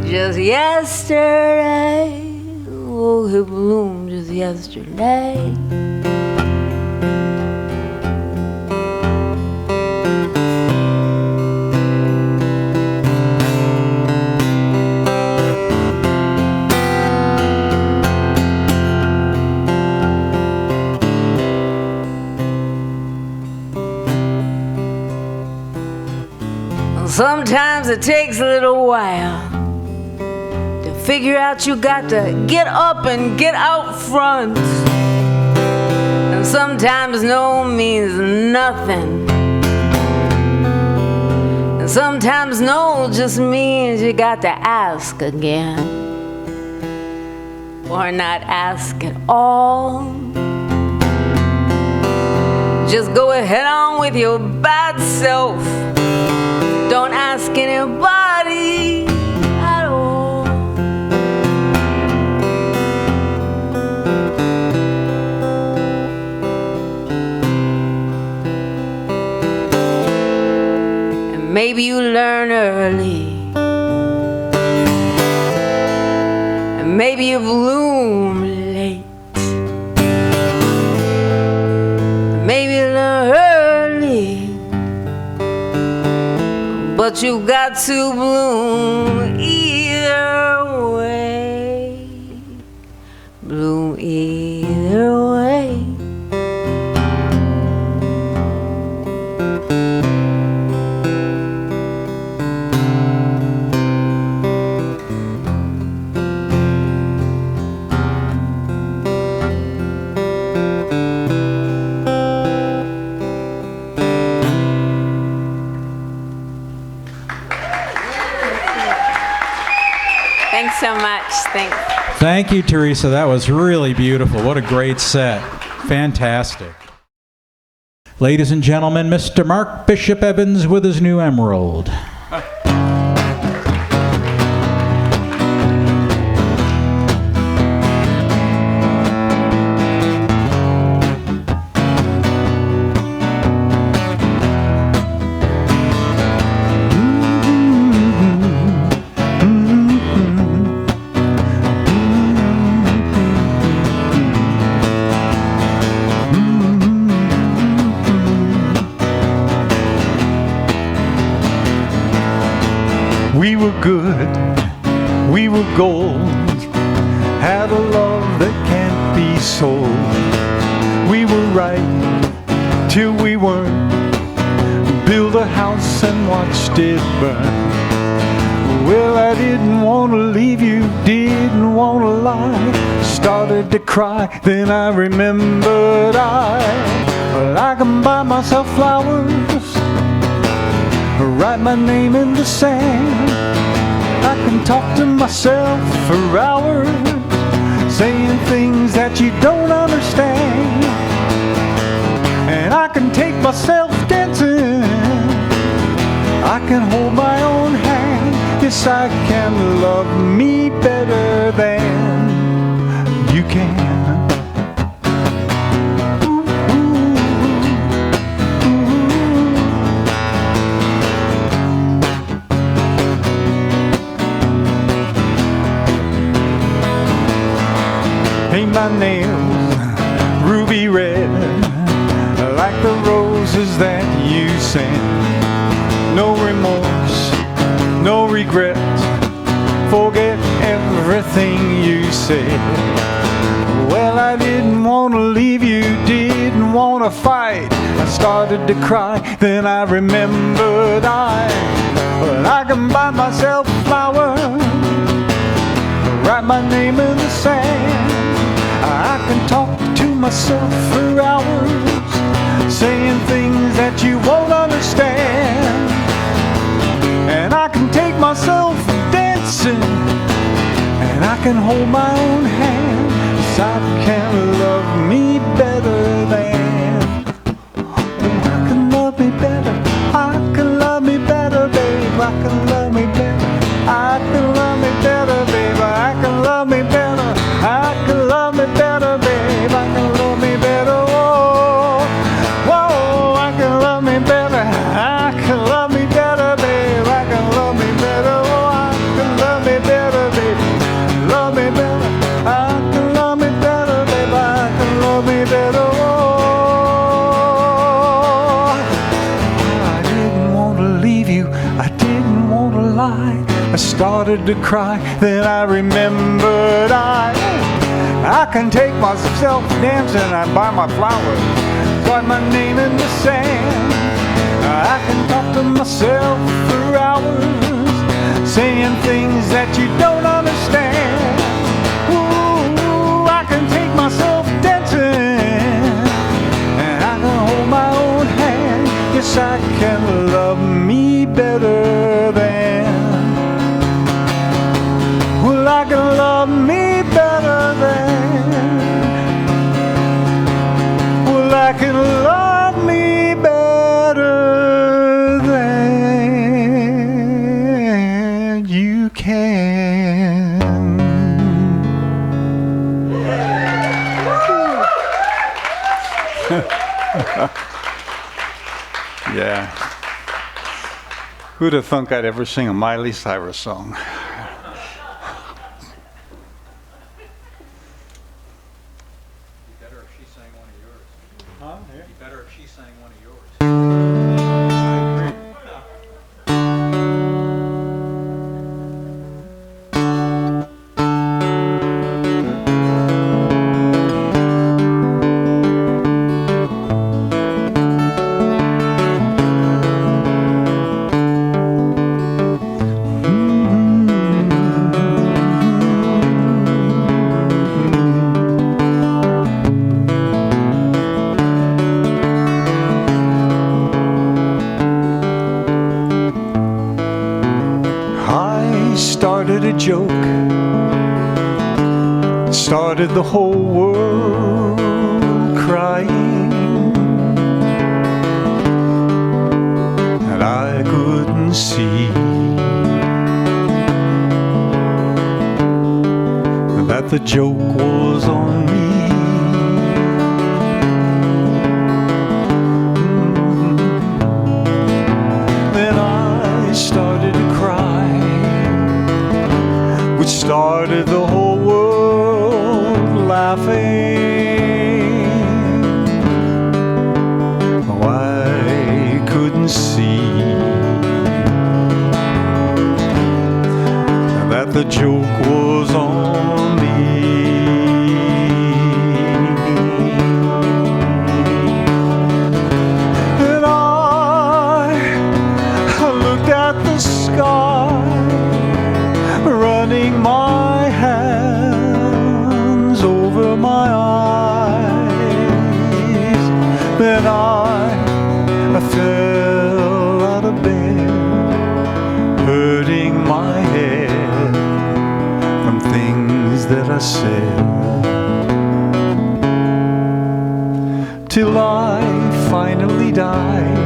just yesterday. Oh, he bloomed just yesterday. Sometimes it takes a little while to figure out you got to get up and get out front. And sometimes no means nothing. And sometimes no just means you got to ask again. Or not ask at all. Just go ahead on with your bad self. Don't ask anybody at all. And maybe you learn early, and maybe you bloom late. Maybe you learn early, but you got to bloom either way. Bloom either way. Thanks so much. Thanks. Thank you, Teresa. That was really beautiful. What a great set. Fantastic. Ladies and gentlemen, Mr. Mark Bishop Evans with his new Emerald. good, we were gold, had a love that can't be sold. We were right till we weren't, build a house and watched it burn. Well, I didn't want to leave you, didn't want to lie, started to cry, then I remembered I can buy myself flowers, write my name in the sand. I can talk to myself for hours, saying things that you don't understand. And I can take myself dancing, I can hold my own hand. Yes, I can love me better than you can. Paint my nails ruby red, like the roses that you sent. No remorse, no regret, forget everything you said. Well, I didn't want to leave you, didn't want to fight. I started to cry, then I remembered I can buy myself flowers, write my name in the sand. I can talk to myself for hours, saying things that you won't understand. And I can take myself dancing, and I can hold my own hand. Yes, I can love me better than. Oh, I can love me better. I can love me better, babe. I can love me better. I can love me better, babe. I can love me better. I can love me better, babe. I can love me better. Oh, whoa, I can love me better. I can love me better, babe. I can love me better. Oh, I can love me better, babe. Love me better. I can love me better, babe. I can love me better. Oh, I didn't want to leave you. I didn't want to lie. I started to cry, then I remembered I can take myself dancing and buy my flowers, write my name in the sand. I can talk to myself for hours, saying things that you don't understand. Ooh, I can take myself dancing, and I can hold my own hand. Yes, I can love me better than. Well, I can love me better than. Well, I can love me better than you can. Yeah. Who'd have thunk I'd ever sing a Miley Cyrus song? Joke started the whole world crying, and I couldn't see that the joke was on me. Then I started to cry, which started the whole world laughing. Oh, I couldn't see that the joke was on me. And I looked at the sky, running my hands over my eyes. Then I fell out of bed, hurting my head from things that I said, till I finally died,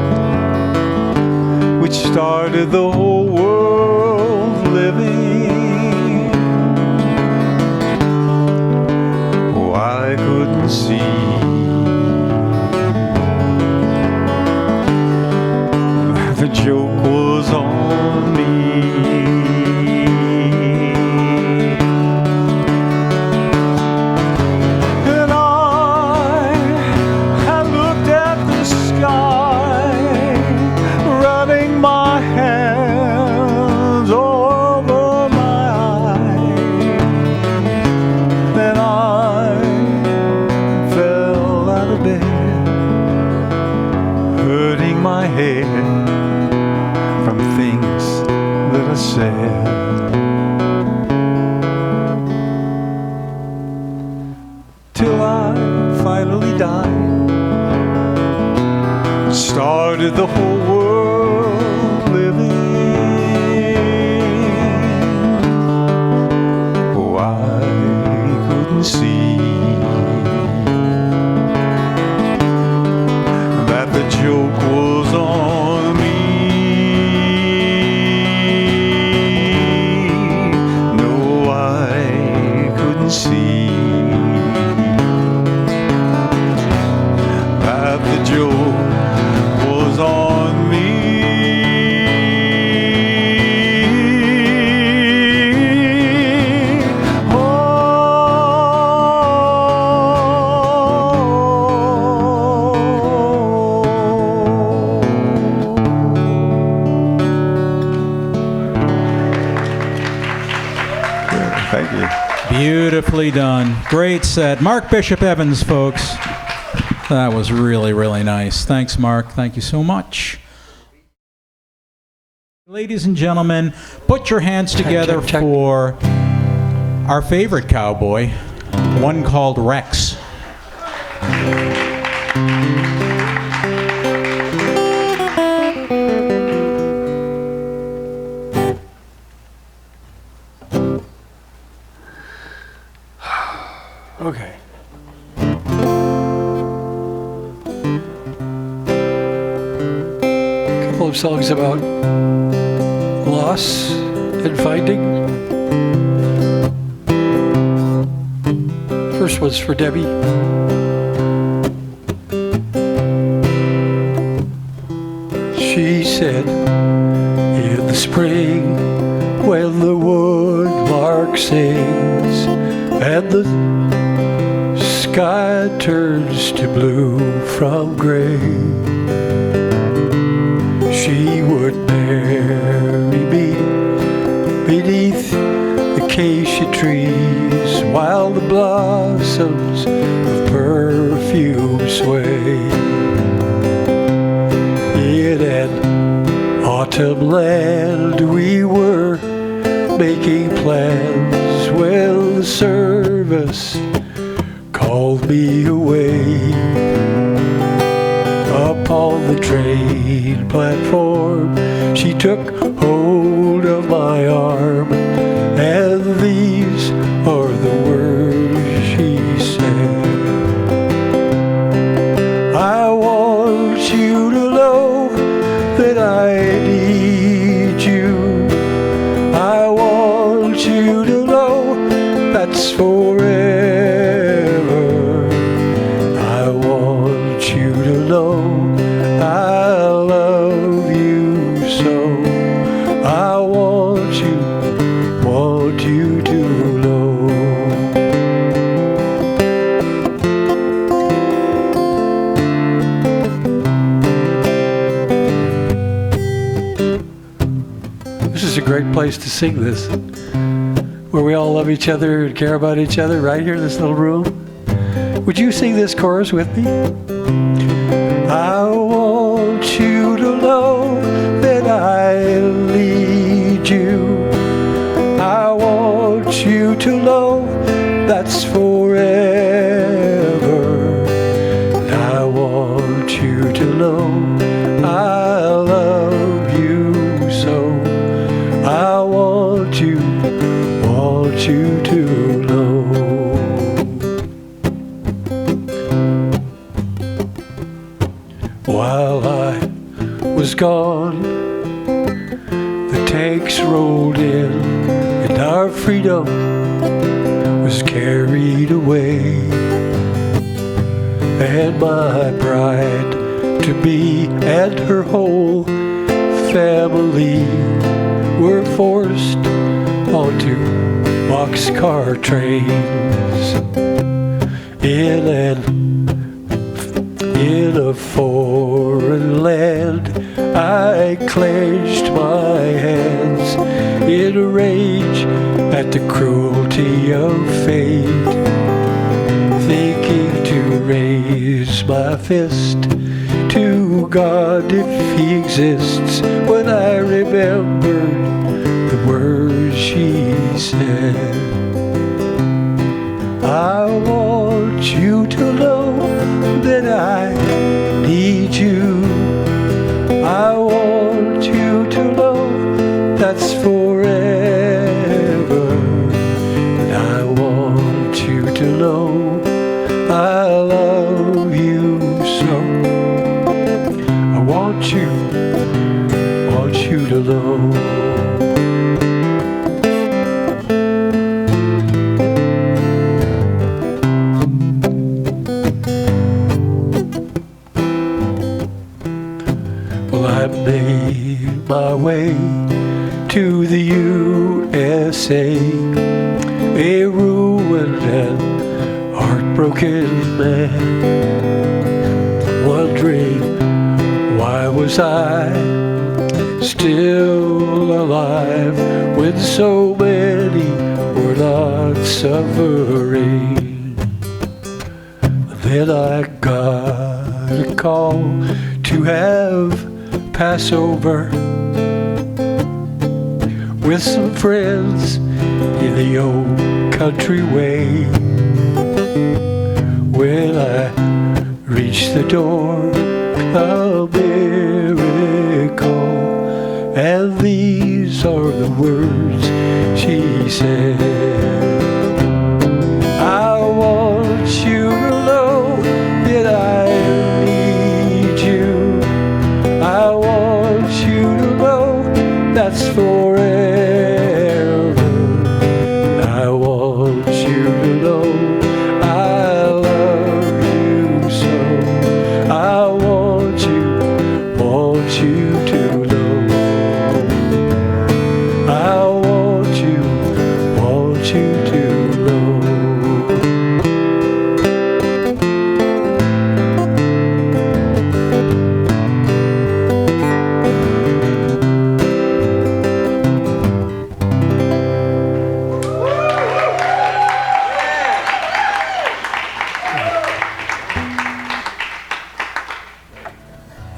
which started the whole world living. Oh, I couldn't see the joke was on me. And I looked at the sky, running my hands over my eyes. Then I fell out of bed, hurting my head from things that I said. Till I finally died, started the whole world living. Oh, I couldn't see that the joke was on me. See that the joke was on me. Thank you. Beautifully done. Great set. Mark Bishop Evans, folks. That was really, really nice. Thanks, Mark. Thank you so much. Ladies and gentlemen, put your hands together for our favorite cowboy, one called Rex. Okay. A couple of songs about loss and finding. First one's for Debbie. She said, in the spring, when the woodlark sings and the sky turns to blue from gray, she would bury me beneath the acacia trees while the blossoms of perfume sway. In an autumn land we were making plans when the service called me away. Upon the train platform she took hold of my arm, and these are the words she said. I want you to know that I need you. I want you to know that's forever. I want you to know I love you so. I want you to know. This is a great place to sing this. where we all love each other and care about each other right here in this little room. Would you sing this chorus with me? I want you to know that I lead you. I want you to know that's forever. And I want you to know I love you so. I want you to know. While I was gone, the tanks rolled in, and our freedom was carried away. And my bride-to-be and her whole family were forced onto boxcar trains in a foreign land. I clenched my hands in a rage at the cruelty of fate, thinking to raise my fist to God if He exists, when I remembered the words she said. I want you to know that I need you. I want you to know that's forever. And I want you to know I love you so. I want you to know. Made my way to the USA, a ruined and heartbroken man, wondering why was I still alive when so many were not suffering. Then I got a call to have Passover with some friends in the old country way. When I reached the door, a miracle, and these are the words she said. I want you to know that I need you. I want you to know that's forever. And I want you to know I love you so. I want you to know. I want you to know.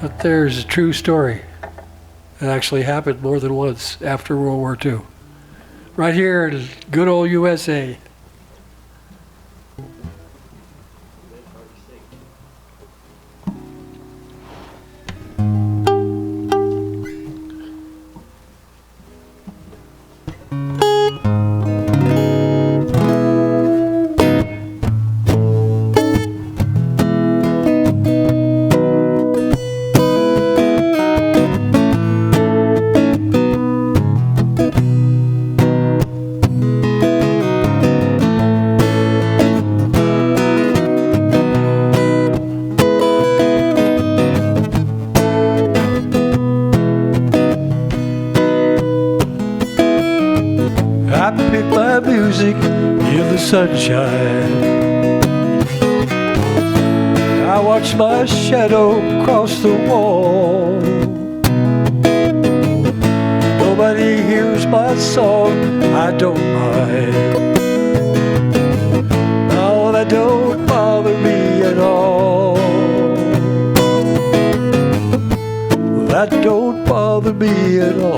But there's a true story that actually happened more than once after World War II. Right here in good old USA. Sunshine. I watch my shadow cross the wall. No nobody hears my song, I don't mind. No, that don't bother me at all. That don't bother me at all.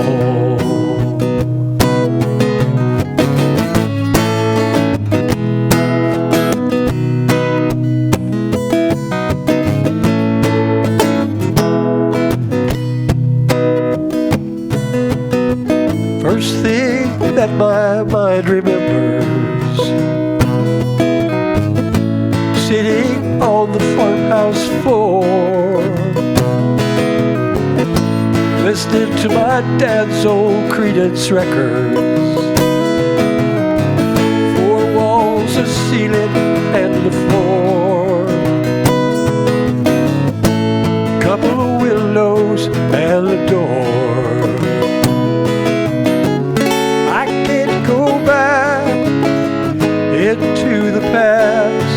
First thing that my mind remembers, sitting on the farmhouse floor, listening to my dad's old Creedence records. Four walls, a ceiling, and the floor. Couple of windows and a door. I can't go back into the past.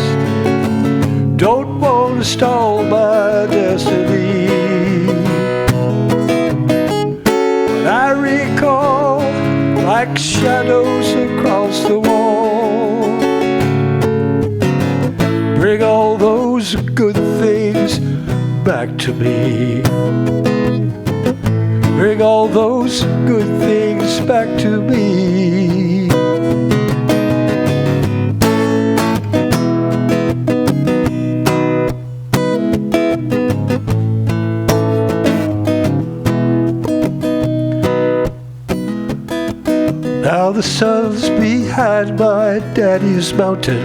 Don't want to stall my destiny. I recall like shadows across the wall. Bring all those good things back to me. Bring all those good things back to me. Now the sun's behind my daddy's mountain,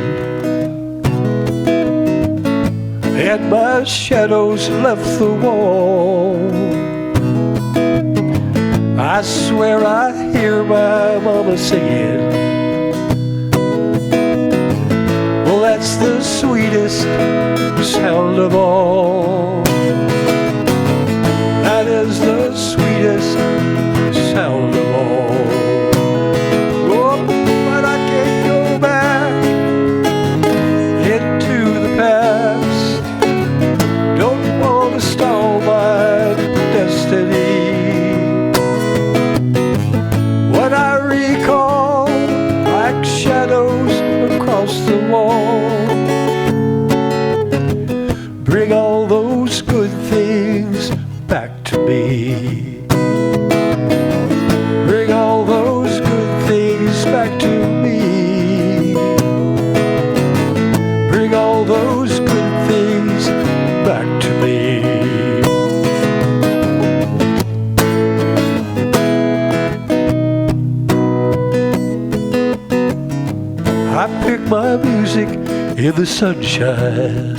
and my shadows left the wall. I swear I hear my mama singing. Well, that's the sweetest sound of all. That is the sweetest sound of all. Stall my destiny. What I recall like shadows across the wall. Bring all those good things back to me. Bring all those good things back to me. Bring all those good things back to me. I pick my music in the sunshine.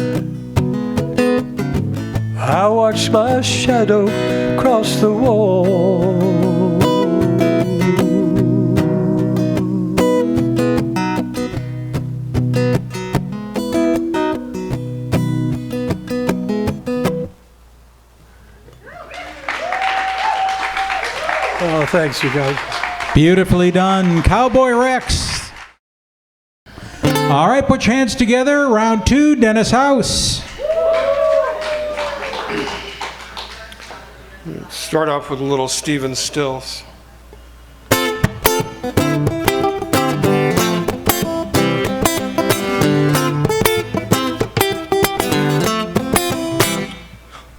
I watch my shadow cross the wall. Oh, thanks, you guys. Beautifully done, Cowboy Rex. All right, put your hands together. Round two, Dennis House. Start off with a little Stephen Stills.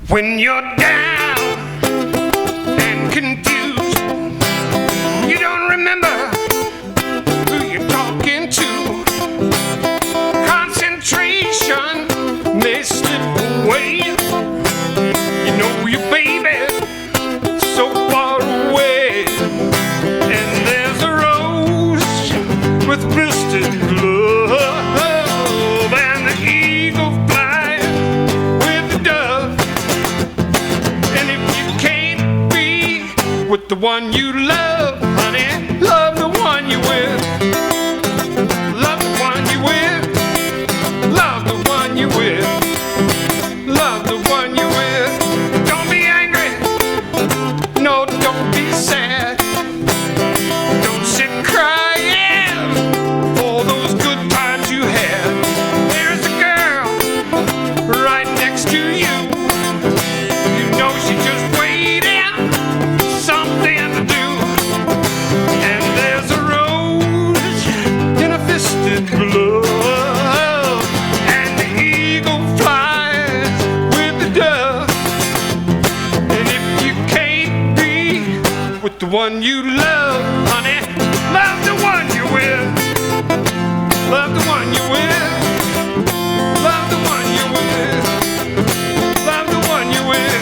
When you're down and confused, you don't remember who you're talking to. Concentration may slip away. You know your baby so far away. And there's a rose with blistered glove, and the eagle flying with the dove. And if you can't be with the one you love, honey, love the one you're with. Love the one you're with. Love the one you're with. Love the one you're with. Don't be angry. No, don't be sad. Don't sit crying for those good times you had. There's a girl right next to you. You know she's just waiting, something to do. one you love, honey. Love the one you're with. Love the one you're with. Love the one you're with. Love the one you're with.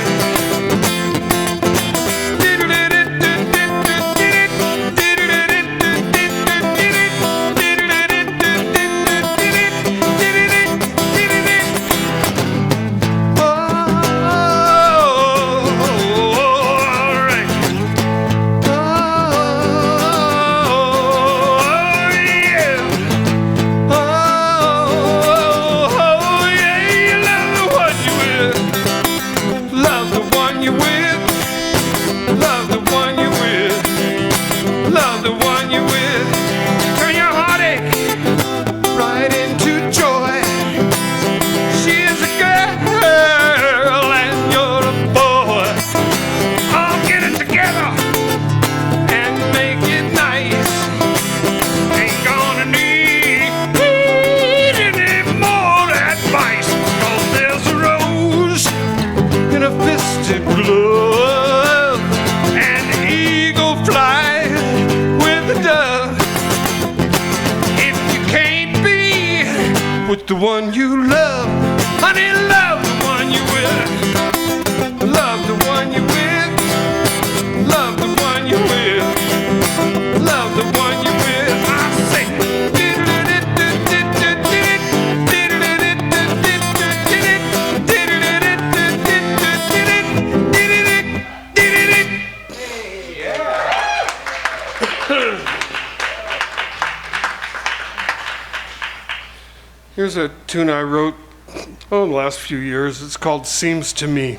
The one you love, honey, love the one you with. Love the one you with. Love the one you with. Love the one you with. I say. Here's a tune I wrote in the last few years. It's called Seems to Me.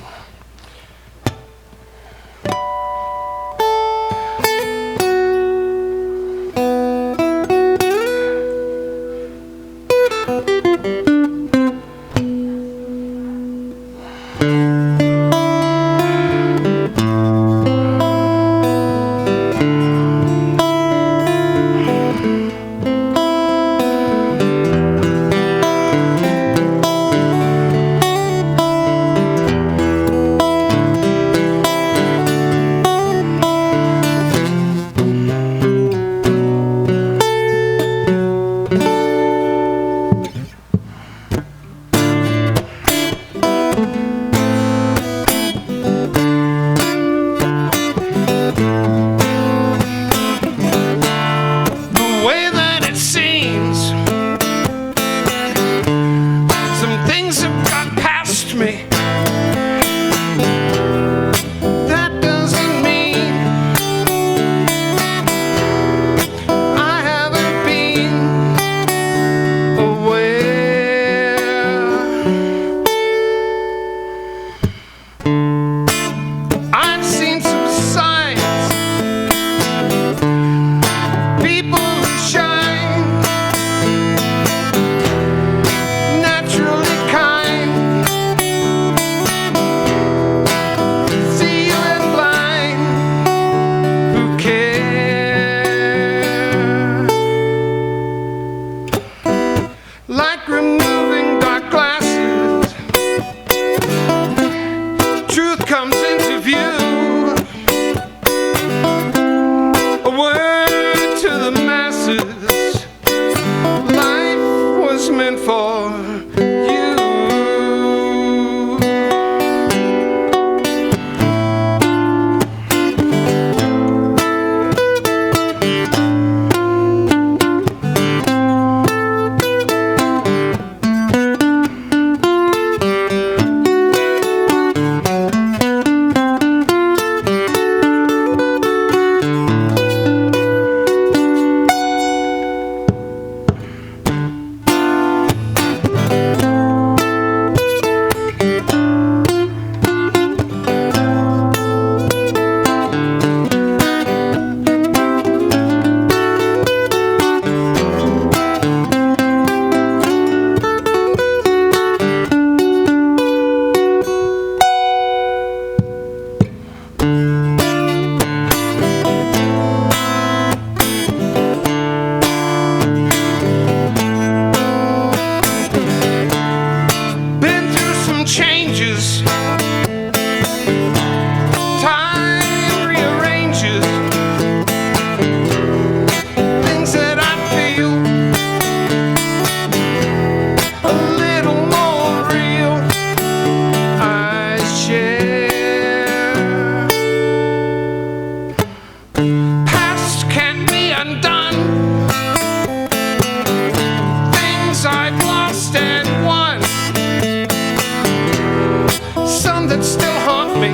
me.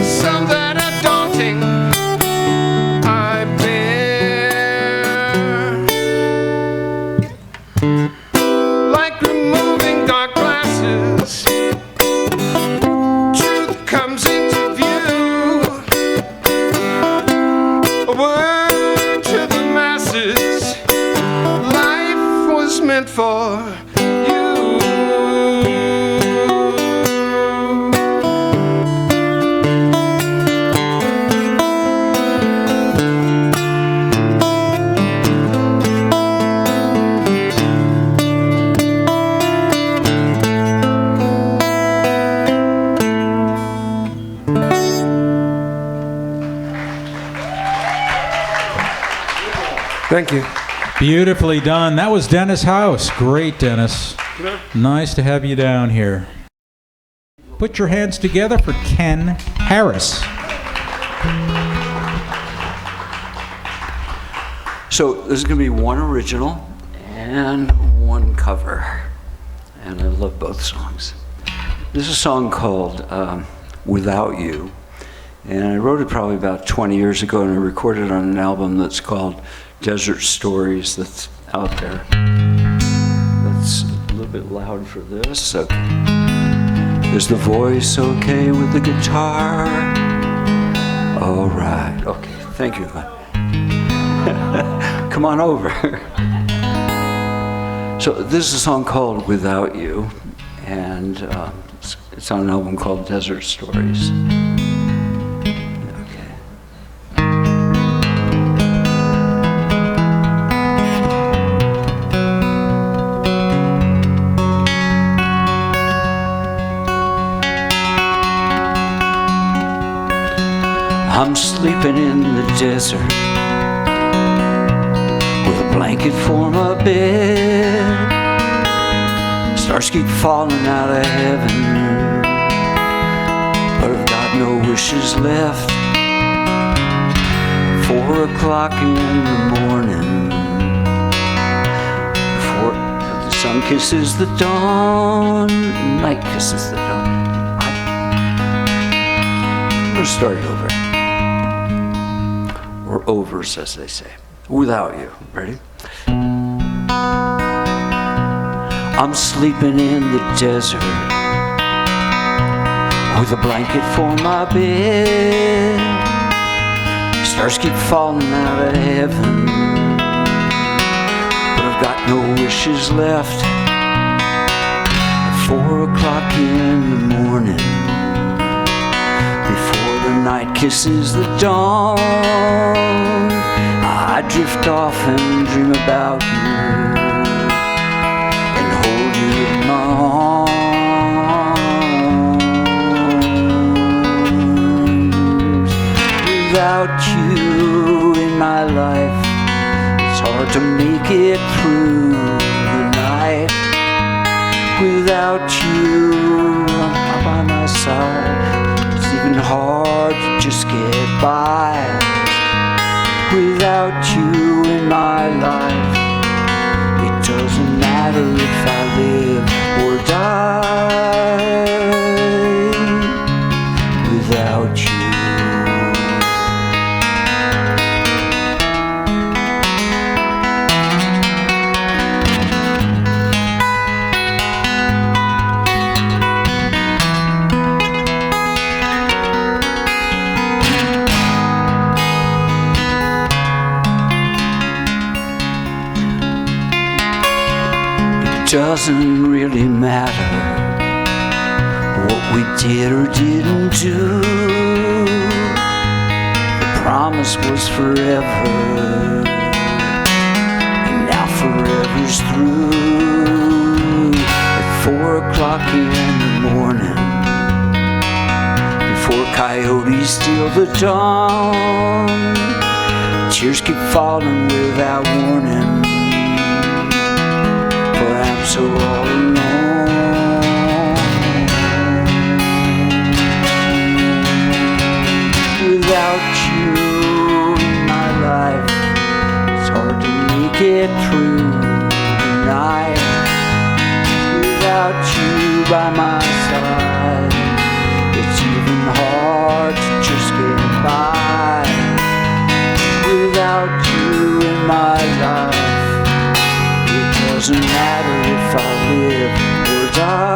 Some that are daunting I bear, like removing dark glasses. Truth comes into view. A word to the masses. Life was meant for you. Thank you. Beautifully done. That was Dennis House. Great, Dennis. Nice to have you down here. Put your hands together for Ken Harris. So this is going to be one original and one cover. And I love both songs. This is a song called Without You. And I wrote it probably about 20 years ago, and I recorded it on an album that's called Desert Stories, that's out there. That's a little bit loud for this. Okay. Is the voice okay with the guitar? All right. Okay. Thank you. Come on over. So this is a song called Without You, and it's on an album called Desert Stories. I'm sleeping in the desert with a blanket for my bed. Stars keep falling out of heaven, but I've got no wishes left. 4 o'clock in the morning, before the sun kisses the dawn, night kisses the dawn. I'm gonna start it over. Or overs, as they say. Without you. Ready? I'm sleeping in the desert with a blanket for my bed. Stars keep falling out of heaven, but I've got no wishes left. At 4 o'clock in the morning, the night kisses the dawn, I drift off and dream about you and hold you in my arms. Without you in my life, it's hard to make it through the night. Without you by my side, it's even hard to just get by. Without you in my life, it doesn't matter if I live or die. Without you. Doesn't really matter what we did or didn't do. The promise was forever, and now forever's through. At 4 o'clock in the morning, before coyotes steal the dawn, tears keep falling without warning. So all alone, without you in my life, it's hard to make it through the night. Without you by my side, side. It's even hard to just get by without you in my life. It doesn't matter if I live or die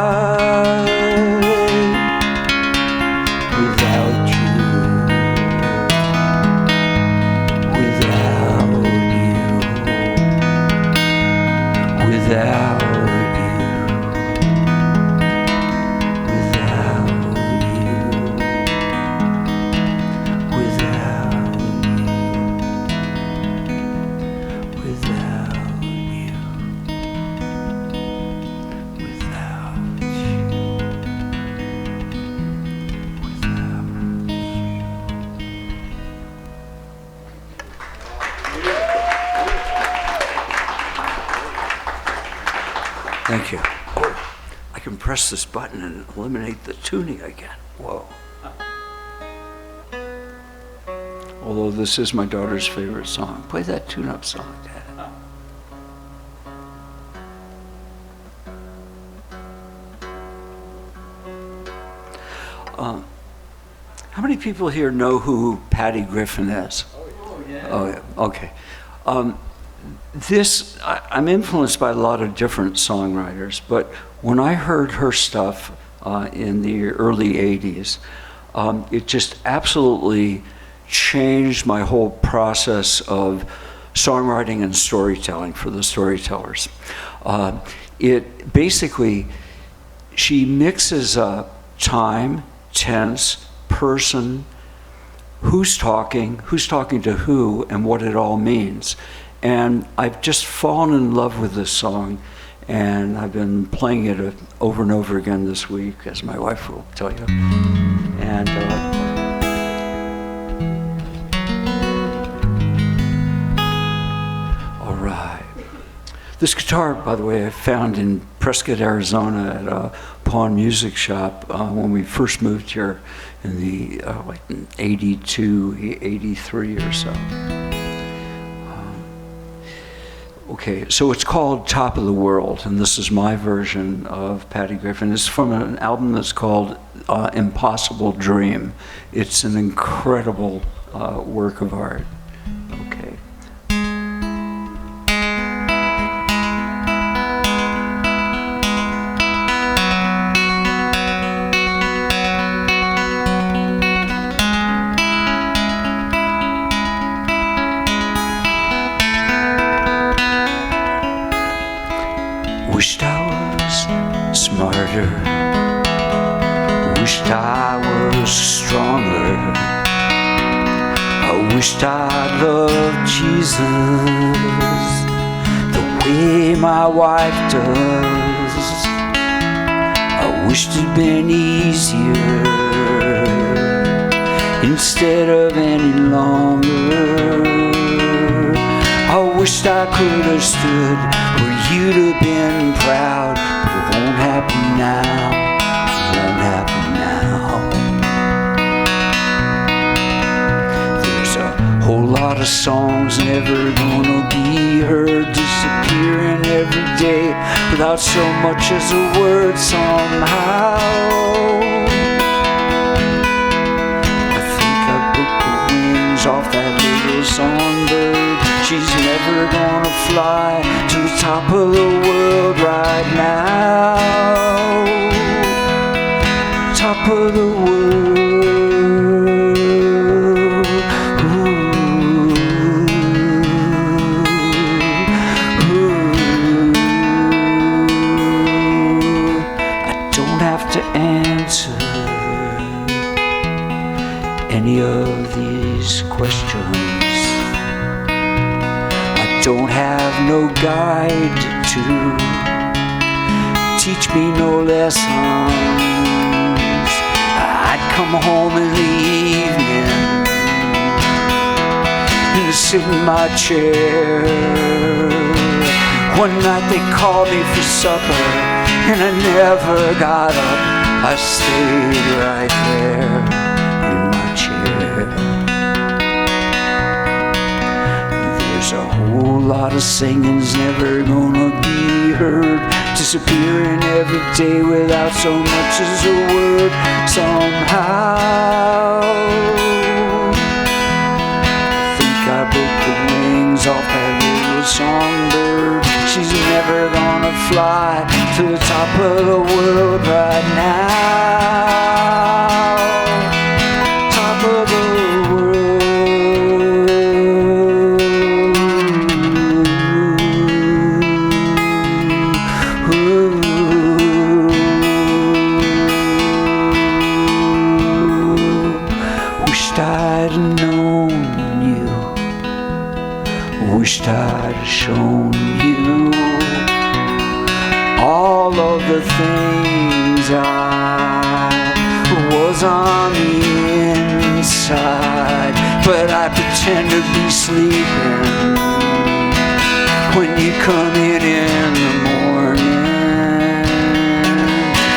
without you, without you, without you. Thank you. I can press this button and eliminate the tuning again. Whoa. Although this is my daughter's favorite song. Play that tune-up song, Dad. How many people here know who Patty Griffin is? Oh, yeah. Okay. I'm influenced by a lot of different songwriters, but when I heard her stuff in the early 80s, it just absolutely changed my whole process of songwriting and storytelling for the storytellers. It basically, she mixes up time, tense, person, who's talking to who, and what it all means. And I've just fallen in love with this song, and I've been playing it over and over again this week, as my wife will tell you. And all right. This guitar, by the way, I found in Prescott, Arizona at a pawn music shop when we first moved here in the like 82, 83 or so. Okay, so it's called Top of the World, and this is my version of Patty Griffin. It's from an album that's called Impossible Dream. It's an incredible work of art. Okay. Wished I was smarter, wished I was stronger, I wished I loved Jesus the way my wife does. I wished it'd been easier instead of any longer. I wished I could have stood where you'd have been proud, but it won't happen now, it won't happen now. There's a whole lot of songs never gonna be heard, disappearing every day without so much as a word somehow. I think I broke the wings off that little songbird. She's never gonna fly to the top of the world right now. Top of the world. Ooh. Ooh. I don't have to answer any of these questions. Don't have no guide to teach me no lessons. I'd come home in the evening and sit in my chair. One night they called me for supper and I never got up. I stayed right there in my chair. There's a whole lot of singing's never gonna be heard, disappearing every day without so much as a word somehow. I think I broke the wings off that little songbird. She's never gonna fly to the top of the world right now. Top of the wished I'd shown you all of the things I was on the inside, but I pretend to be sleeping when you come in the morning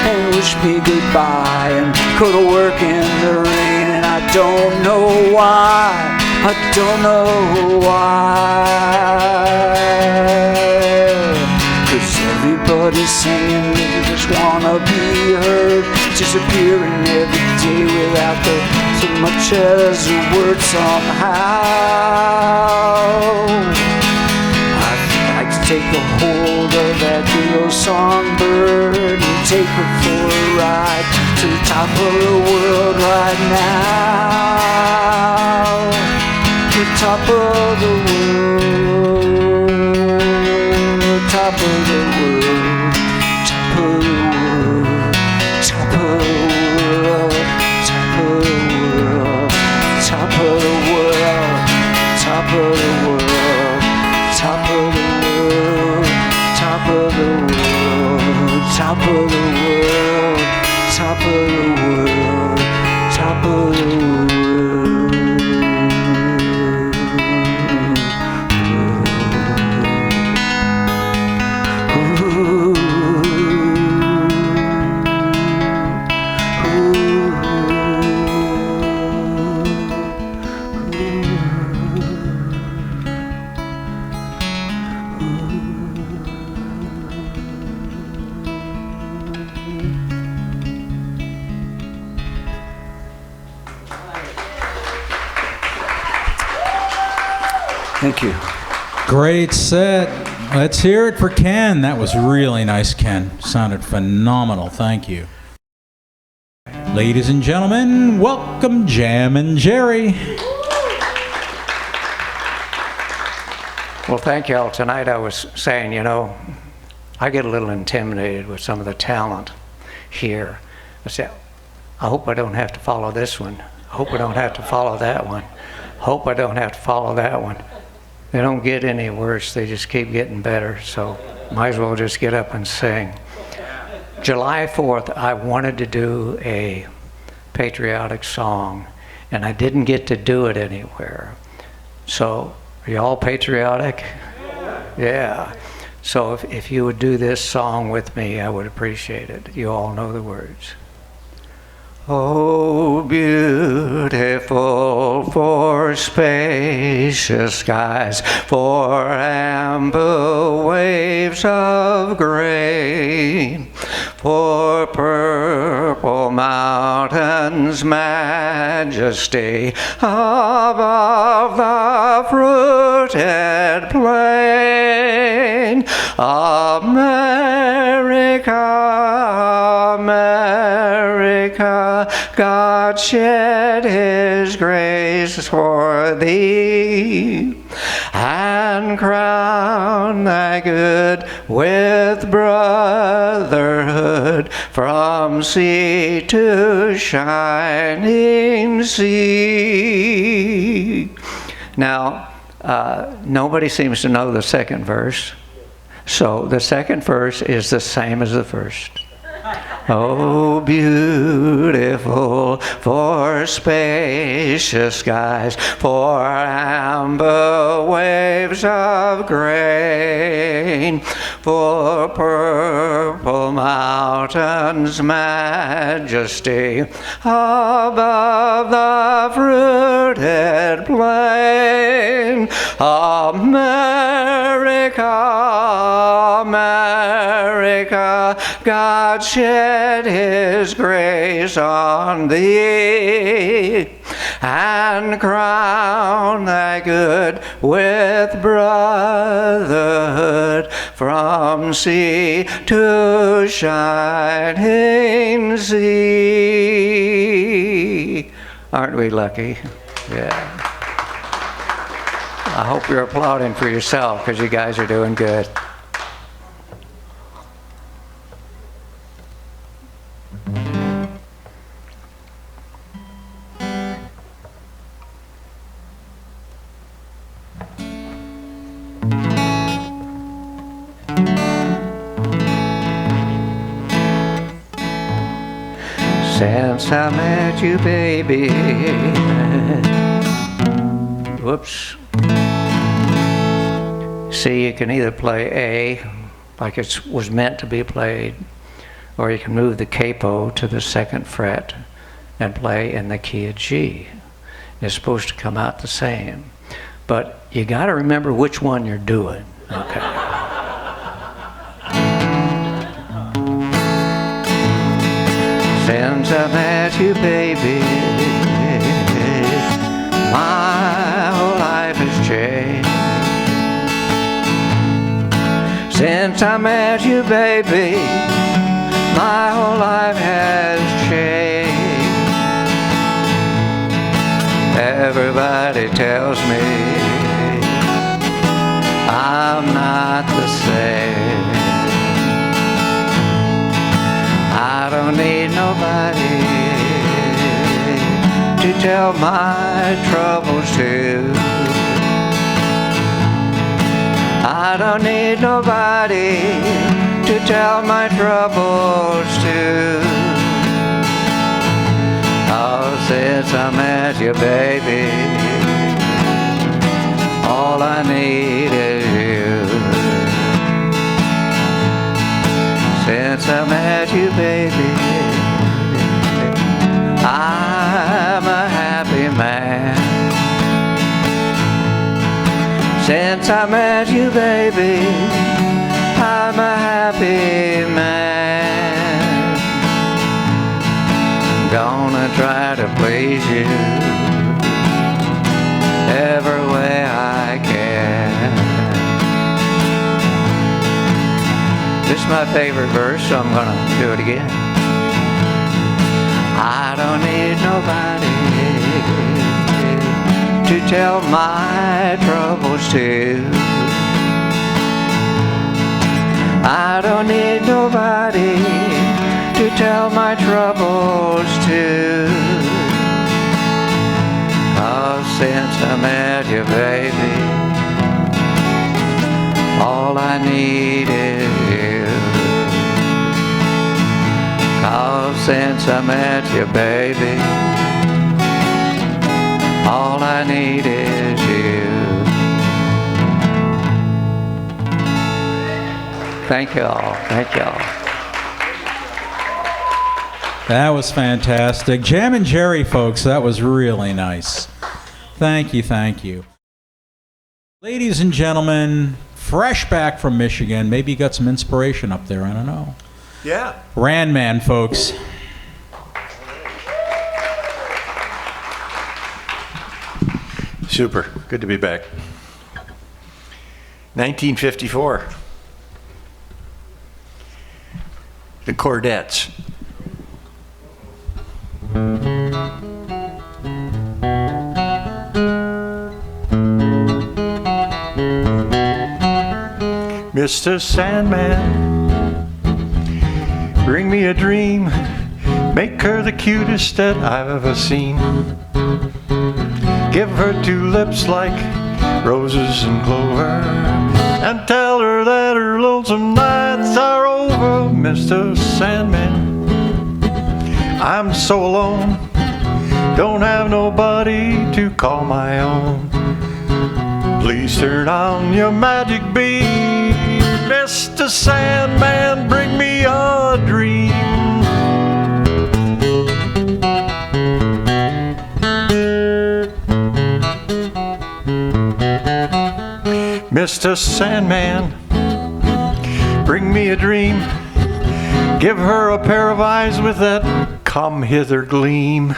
and wish me goodbye and go to work in the rain, and I don't know why. I don't know why, 'cause everybody's saying they just wanna be heard, disappearing every day without so much as a word somehow. I'd like to take a hold of that little songbird and take her for a ride to the top of the world right now. The top of the world, top of the world, top of the world, top of the world, top of the world, top of the world, top of the world, top of the world, top of the world, top of the world, top of the world, top of the world. Thank you. Great set. Let's hear it for Kenn. That was really nice, Kenn. Sounded phenomenal. Thank you. Ladies and gentlemen, welcome Jammin' Jerry. Well, thank y'all. Tonight I was saying, you know, I get a little intimidated with some of the talent here. I said, I hope I don't have to follow this one. I hope I don't have to follow that one. Hope I don't have to follow that one. They don't get any worse, they just keep getting better, so might as well just get up and sing. July 4th, I wanted to do a patriotic song, and I didn't get to do it anywhere. So, are y'all patriotic? Yeah. So if you would do this song with me, I would appreciate it. You all know the words. Oh, beautiful for spacious skies, for amber waves of grain, for purple mountains' majesty above the fruited plain. America, America, God shed His grace for thee, and crown thy good with brotherhood from sea to shining sea. Now, nobody seems to know the second verse, so the second verse is the same as the first. Oh, beautiful for spacious skies, for amber waves of grain, for purple mountains' majesty above the fruited plain. America, America, America, God shed his grace on thee, and crown thy good with brotherhood from sea to shining sea. Aren't we lucky? Yeah. I hope you're applauding for yourself because you guys are doing good. Since I met you, baby. Whoops. See, you can either play A, like it was meant to be played, or you can move the capo to the 2nd fret and play in the key of G. It's supposed to come out the same. But you got to remember which one you're doing, okay? Since I met you, baby, my whole life has changed. Since I met you, baby, my whole life has changed. Everybody tells me I'm not the same. I don't need nobody to tell my troubles to. I don't need nobody to tell my troubles to. Oh, since I met you, baby, all I need is you. Since I met you, baby, I'm a happy man. Since I met you, baby, I'm a happy man. Gonna try to please you every way I can. This is my favorite verse, so I'm gonna do it again. I don't need nobody to tell my troubles to. I don't need nobody to tell my troubles to. 'Cause since I met you, baby, all I need is you. 'Cause since I met you, baby, all I need is you. Thank you all. Thank you all. That was fantastic. Jammin' Jerry, folks, that was really nice. Thank you, thank you. Ladies and gentlemen, fresh back from Michigan, maybe you got some inspiration up there, I don't know. Yeah. Randman, folks. Super. Good to be back. 1954. The Chordettes. Mr. Sandman, bring me a dream, make her the cutest that I've ever seen. Give her 2 lips like roses and clover, and tell her that her lonesome nights are over. Mr. Sandman, I'm so alone, don't have nobody to call my own. Please turn on your magic beam, Mr. Sandman, bring me a dream. Mr. Sandman, bring me a dream, Give her a pair of eyes with that come hither gleam.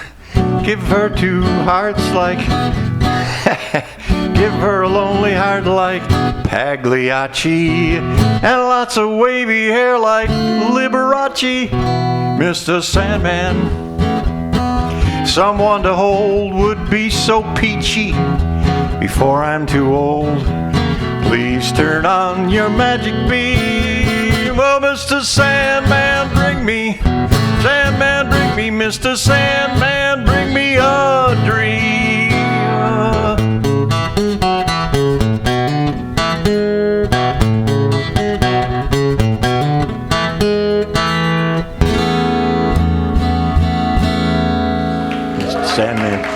Give her two hearts like give her a lonely heart like Pagliacci, and lots of wavy hair like Liberace. Mr. Sandman, someone to hold would be so peachy. Before I'm too old, please turn on your magic beam. Oh, Mr. Sandman, bring me, Sandman, bring me, Mr. Sandman, bring me a dream. Mr. Sandman.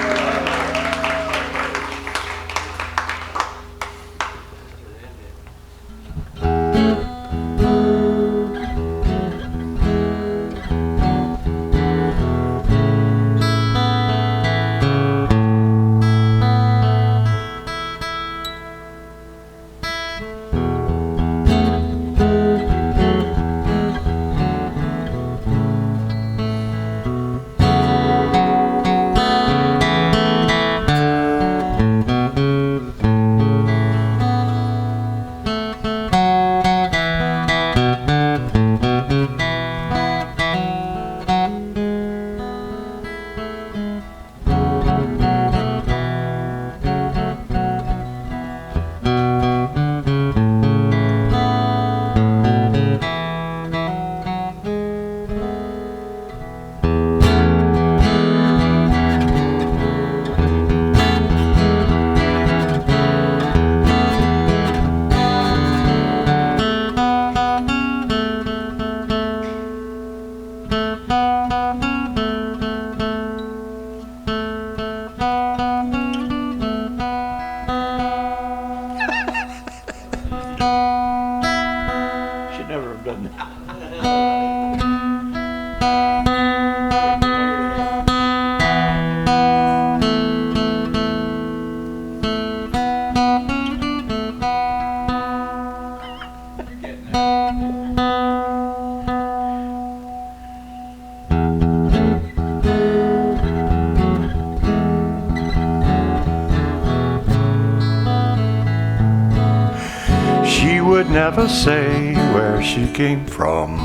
Never say where she came from.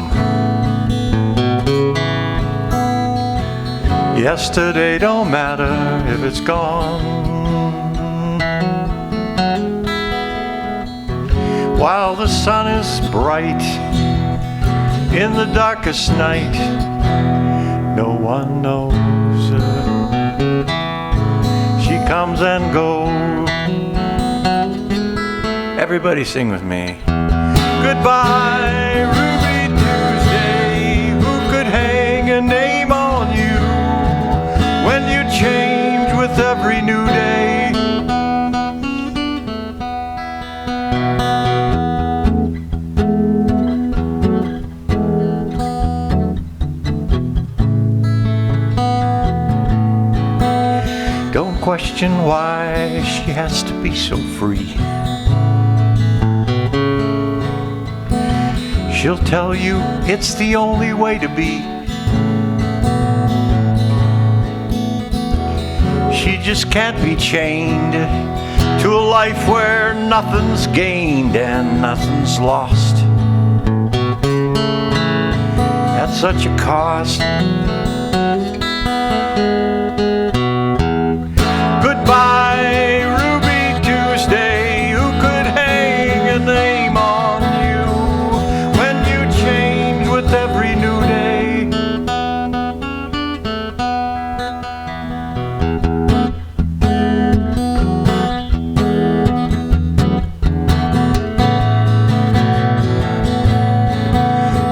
Yesterday don't matter if it's gone. While the sun is bright in the darkest night, no one knows she comes and goes. Everybody sing with me. Goodbye, Ruby Tuesday. Who could hang a name on you when you change with every new day? Don't question why she has to be so free. She'll tell you it's the only way to be. She just can't be chained to a life where nothing's gained and nothing's lost at such a cost. Goodbye, Ruby Tuesday. Who could hang a name on you when you change with every new day?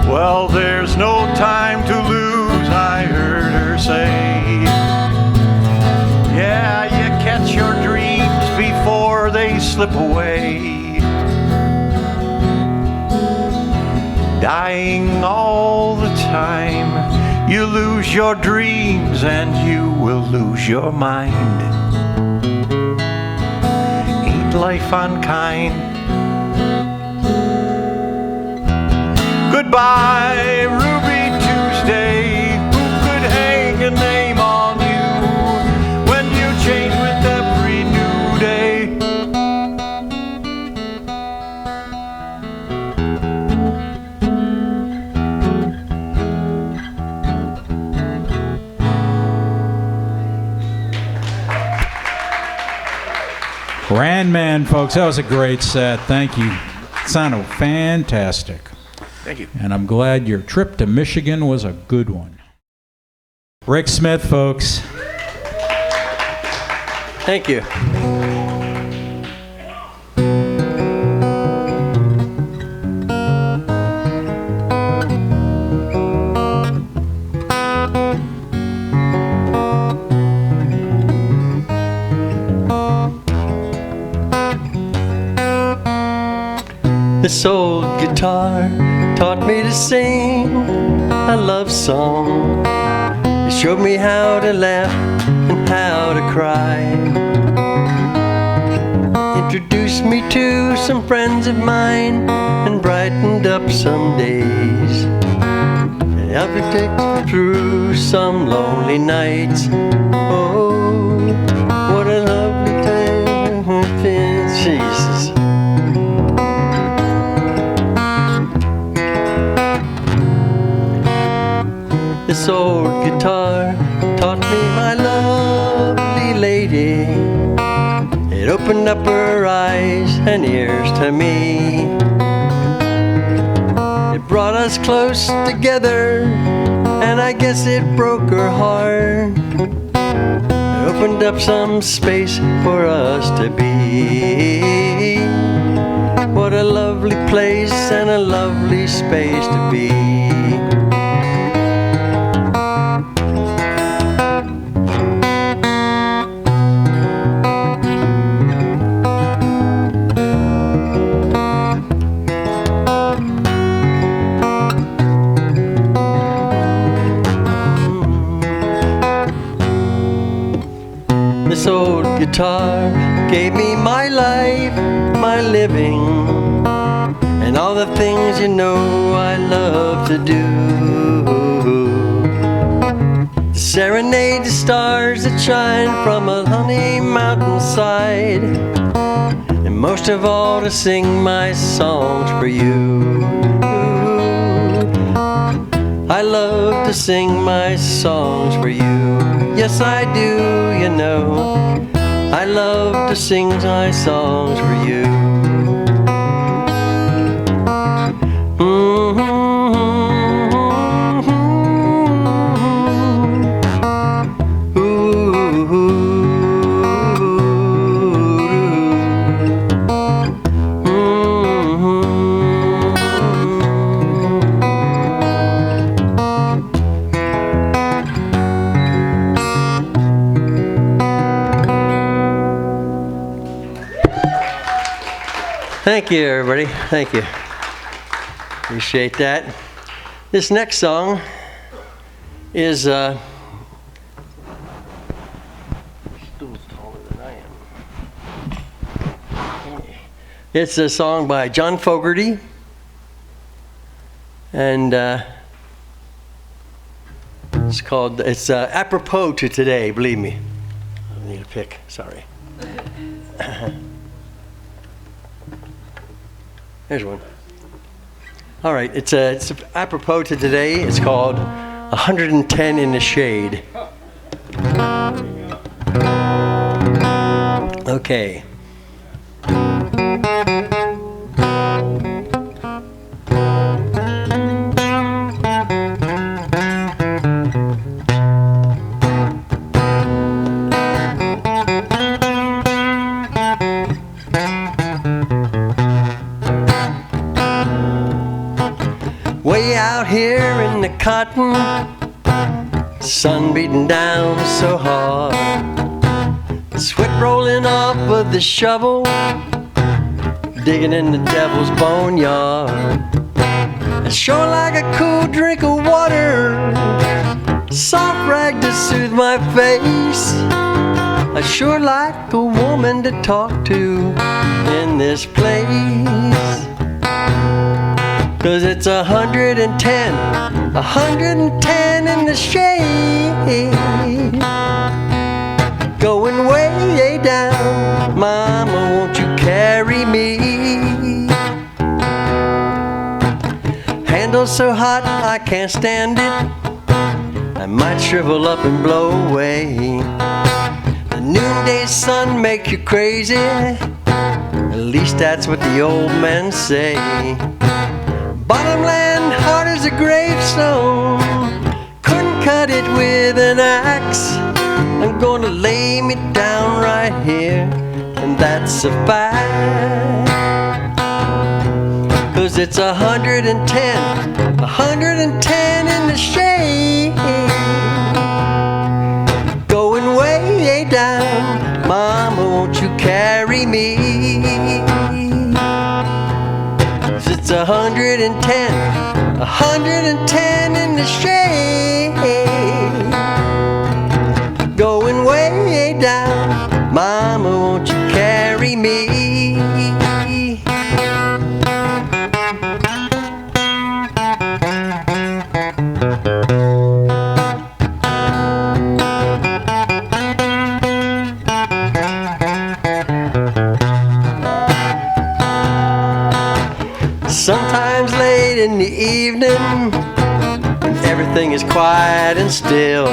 Well, there's no time to lose, I heard her say. Yeah, you catch your dreams before they slip away. Dying all the time, you lose your dreams and you will lose your mind. Ain't life unkind? Goodbye, Ruby Amen, folks. That was a great set. Thank you. Sounded fantastic. Thank you. And I'm glad your trip to Michigan was a good one. Rick Smith, folks. Thank you. This old guitar taught me to sing a love song. It showed me how to laugh and how to cry. Introduced me to some friends of mine and brightened up some days. It helped me take me through some lonely nights. Oh, what a lovely time with Jesus. This old guitar taught me my lovely lady. It opened up her eyes and ears to me. It brought us close together, and I guess it broke her heart. It opened up some space for us to be. What a lovely place and a lovely space to be. This old guitar gave me my life, my living, and all the things you know I love to do. Serenade the stars that shine from a honey mountainside, and most of all to sing my songs for you. I love to sing my songs for you. Yes, I do, you know. I love to sing my songs for you. Thank you, everybody. Thank you. Appreciate that. This next song is stool's taller than I am. It's a song by John Fogerty, and it's apropos to today. Believe me. I need a pick. Sorry. There's one. All right, it's apropos to today. It's called 110 in the Shade. Okay. Way out here in the cotton, sun beating down so hard, sweat rolling off of the shovel, digging in the devil's boneyard. It's sure like a cool drink of water, soft rag to soothe my face. I sure like a woman to talk to in this place. 'Cause it's 110 in the shade, going way down. Mama, won't you carry me? Handle so hot I can't stand it, I might shrivel up and blow away. The noonday sun make you crazy, At least that's what the old men say. Bottomland hard as a gravestone, couldn't cut it with an axe. I'm gonna lay me down right here, and that's a fact. 'Cause it's 110 in the shade, going way down. Mama, won't you carry me? 'Cause it's 110 in the shade, going way down. Mama, won't you carry me? Sometimes late in the evening, when everything is quiet and still,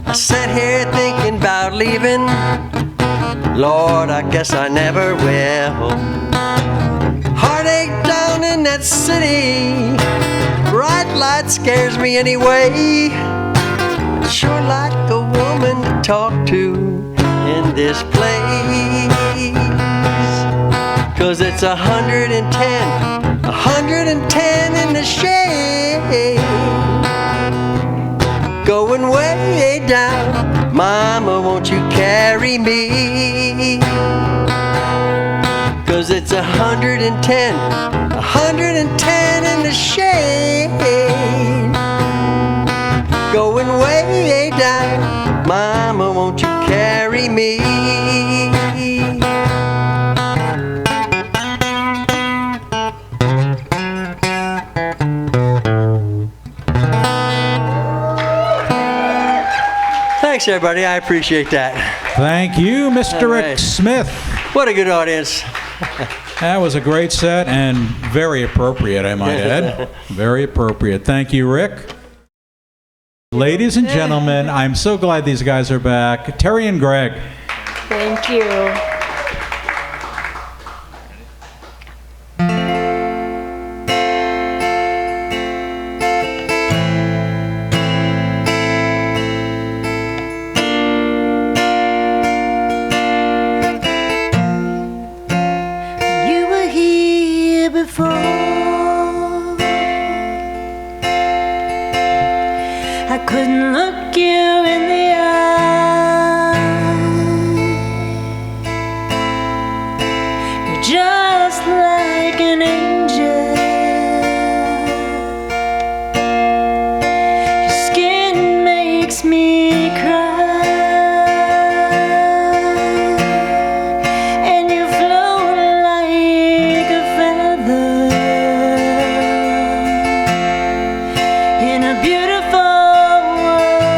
I sat here thinking about leaving. Lord, I guess I never will. Heartache down in that city, bright light scares me anyway. I'd sure like a woman to talk to in this place. 'Cause it's 110 in the shade, going way down. Mama, won't you carry me? 'Cause it's 110 in the shade, going way down. Mama, won't you carry me? Thanks, everybody. I appreciate that. Thank you, Mr. All Rick right. Smith. What a good audience. That was a great set and very appropriate, I might add. Very appropriate. Thank you, Rick. Ladies and gentlemen, I'm so glad these guys are back. Terry and Greg. Thank you. You were here before. I couldn't look you in the eye. You're just like an angel. Your skin makes me cry, and you float like a feather in a beautiful world.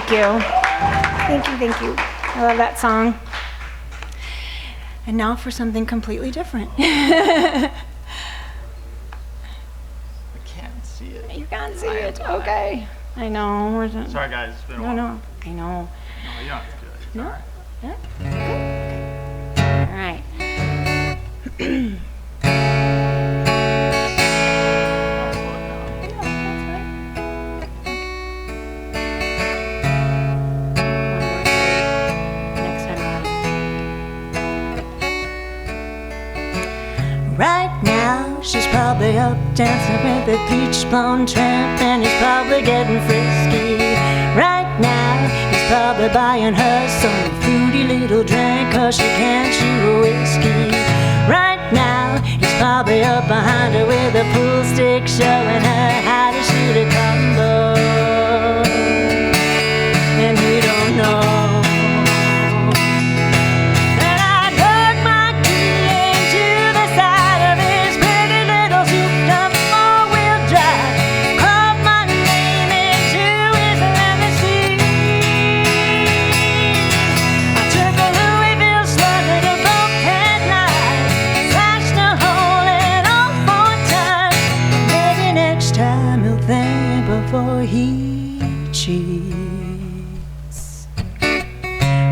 Thank you. Thank you, thank you. I love that song. And now for something completely different. I can't see it. You can't see it. Okay. I know. Sorry, guys. It's been a while. No, I know. No, you don't have to do it. It's No? all right. Yeah? All right. Right now, she's probably up dancing with a peach blonde tramp, and he's probably getting frisky. Right now, he's probably buying her some fruity little drink, 'cause she can't shoot a whiskey. Right now, he's probably up behind her with a pool stick, showing her how to shoot a combo. And he don't know.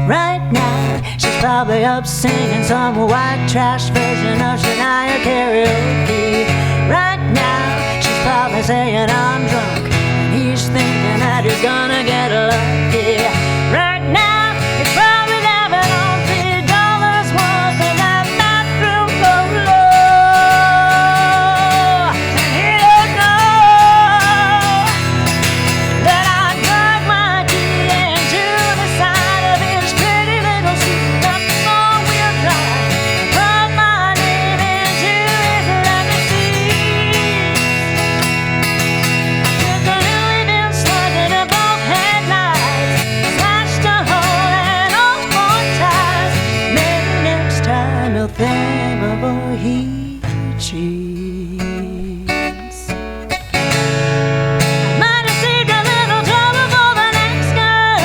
Right now, she's probably up singing some white trash version of Shania karaoke. Right now, she's probably saying I'm drunk, and he's thinking that he's gonna get lucky. Right now, he's probably living on $3 worth of that bathroom Kolo. And he don't know that I dug my key into the side of his pretty little souped-up four-wheel drive. Put my name into his leather seat. Took a Louisville slug to both headlights, slashed a hole in all four tires. Maybe next time he'll think before he cheats. Might have saved a little trouble for the next guy,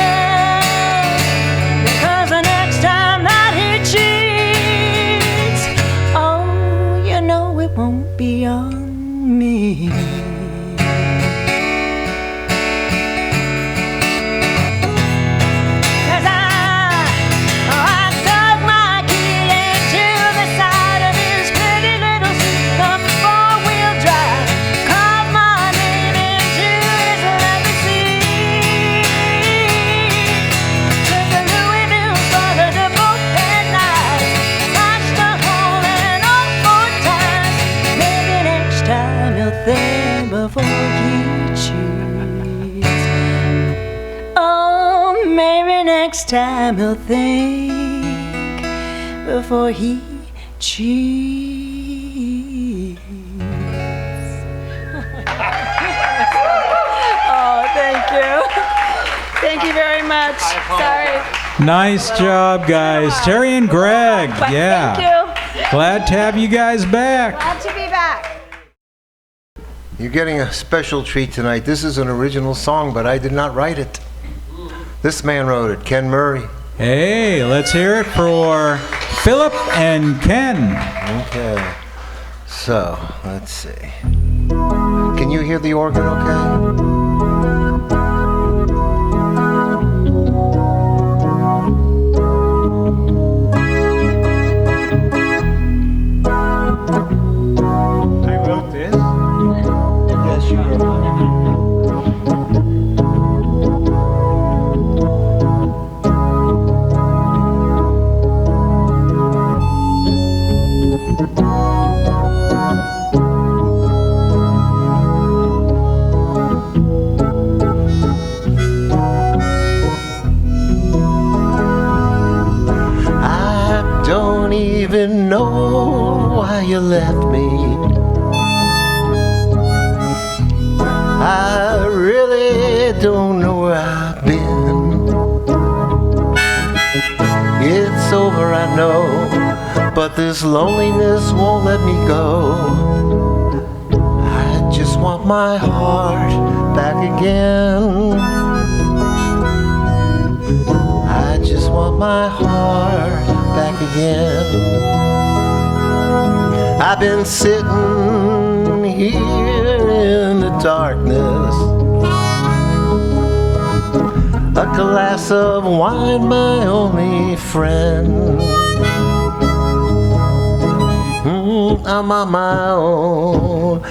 because the next time that he cheats, oh, you know it won't be on me. 'Cause I dug my key into the side of his pretty little souped-up four-wheel drive, carved my name into his leather seat. Took a Louisville slugger to both headlights, slashed a hole in all four tires. Maybe next time he'll think before he cheats. Oh, maybe next time he'll think before he cheats. Oh, thank you. Thank you very much. Sorry. Nice job, guys. Terry and Greg. Yeah. Thank you. Glad to have you guys back. Glad to be back. You're getting a special treat tonight. This is an original song, but I did not write it. This man wrote it, Kenn Murray. Hey, let's hear it for Philip and Kenn. Okay. So, let's see. Can you hear the organ okay? I wrote this. Yes, you wrote it. I don't even know why you left me. I really don't know where I've been. It's over, I know, but this loneliness won't let me go. I just want my heart back again. just want my heart back again. I've been sitting here in the darkness, a glass of wine, my only friend. I'm on my own,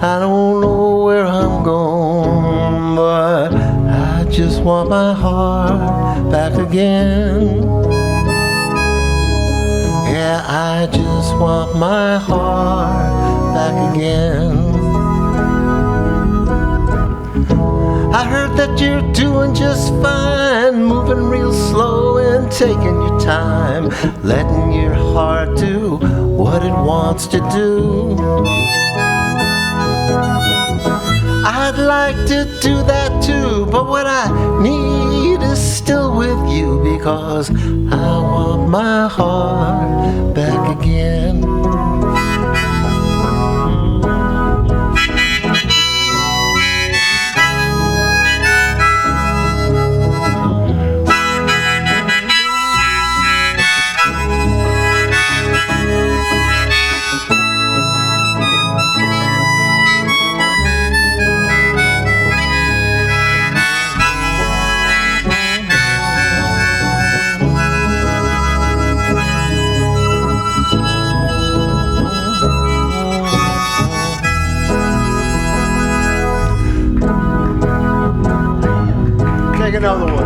I don't know where I'm going, but I just want my heart back again. Yeah, I just want my heart back again. I heard that you're doing just fine, moving real slow and taking your time, letting your heart do what it wants to do. I'd like to do that too, but what I need is still with you, because I want my heart back again. Take another one.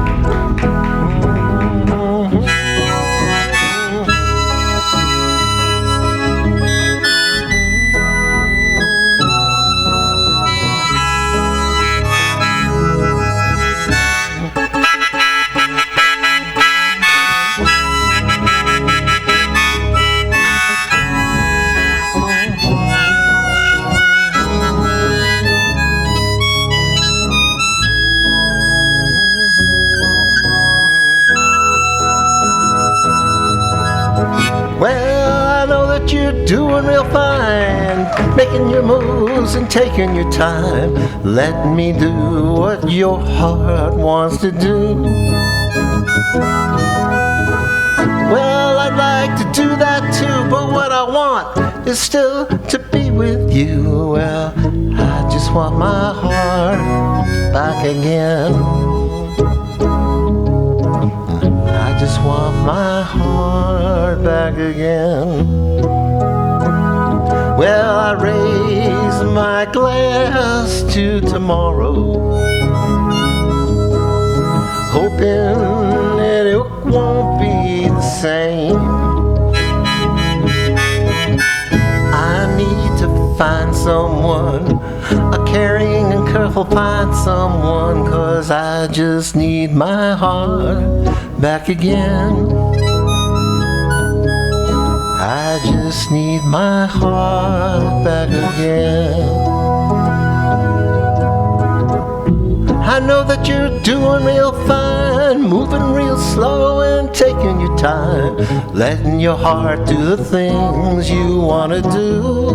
Well, I know that you're doing real fine, making your moves and taking your time, letting me do what your heart wants to do. Well, I'd like to do that too, but what I want is still to be with you. Well, I just want my heart back again. I just want my heart back again. Well, I raise my glass to tomorrow, hoping that it won't be the same. I need to find someone, a caring and careful find someone, 'cause I just need my heart back again. I just need my heart back again. I know that you're doing real fine, moving real slow and taking your time, letting your heart do the things you want to do.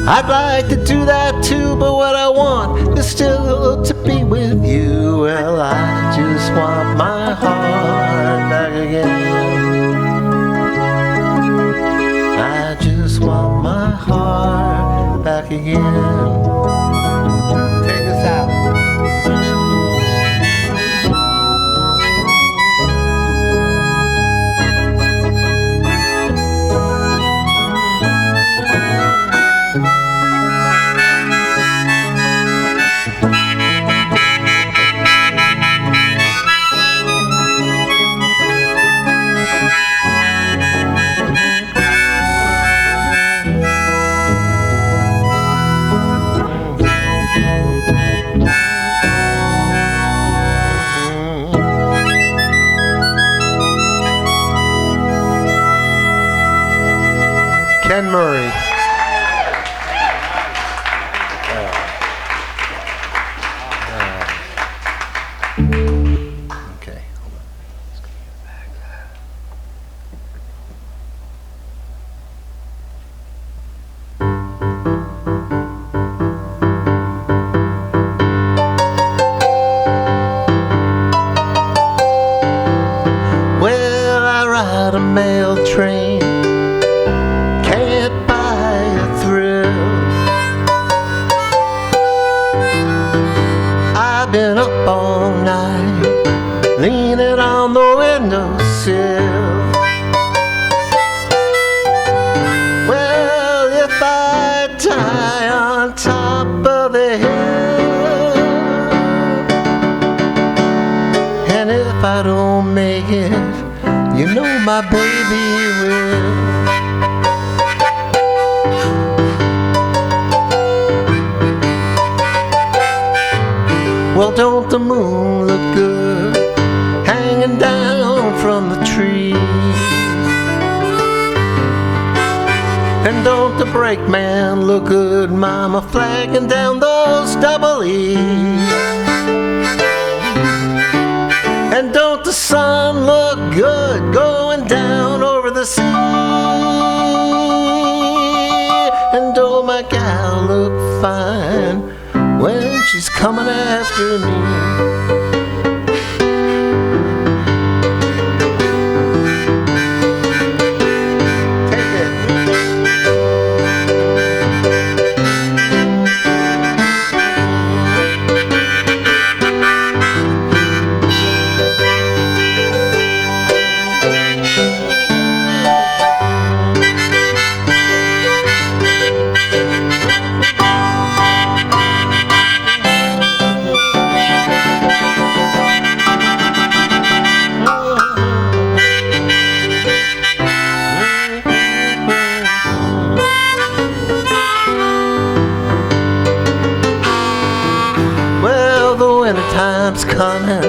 I'd like to do that too, but what I want is still to be with you. Well, I just want my heart back again. I just want my heart back again. Take us out. Kenn Murray. Okay. mail train can't buy a thrill. I've been up all night, leaning on the windowsill. Well, if I die on top of the hill, and if I don't make it, you know my baby will. Well, don't the moon look good hanging down from the trees? And don't the brakeman look good, mama, flagging down those double E's? And don't the sun look good going down over the sea? And don't my gal look fine when she's coming after me? Time's coming,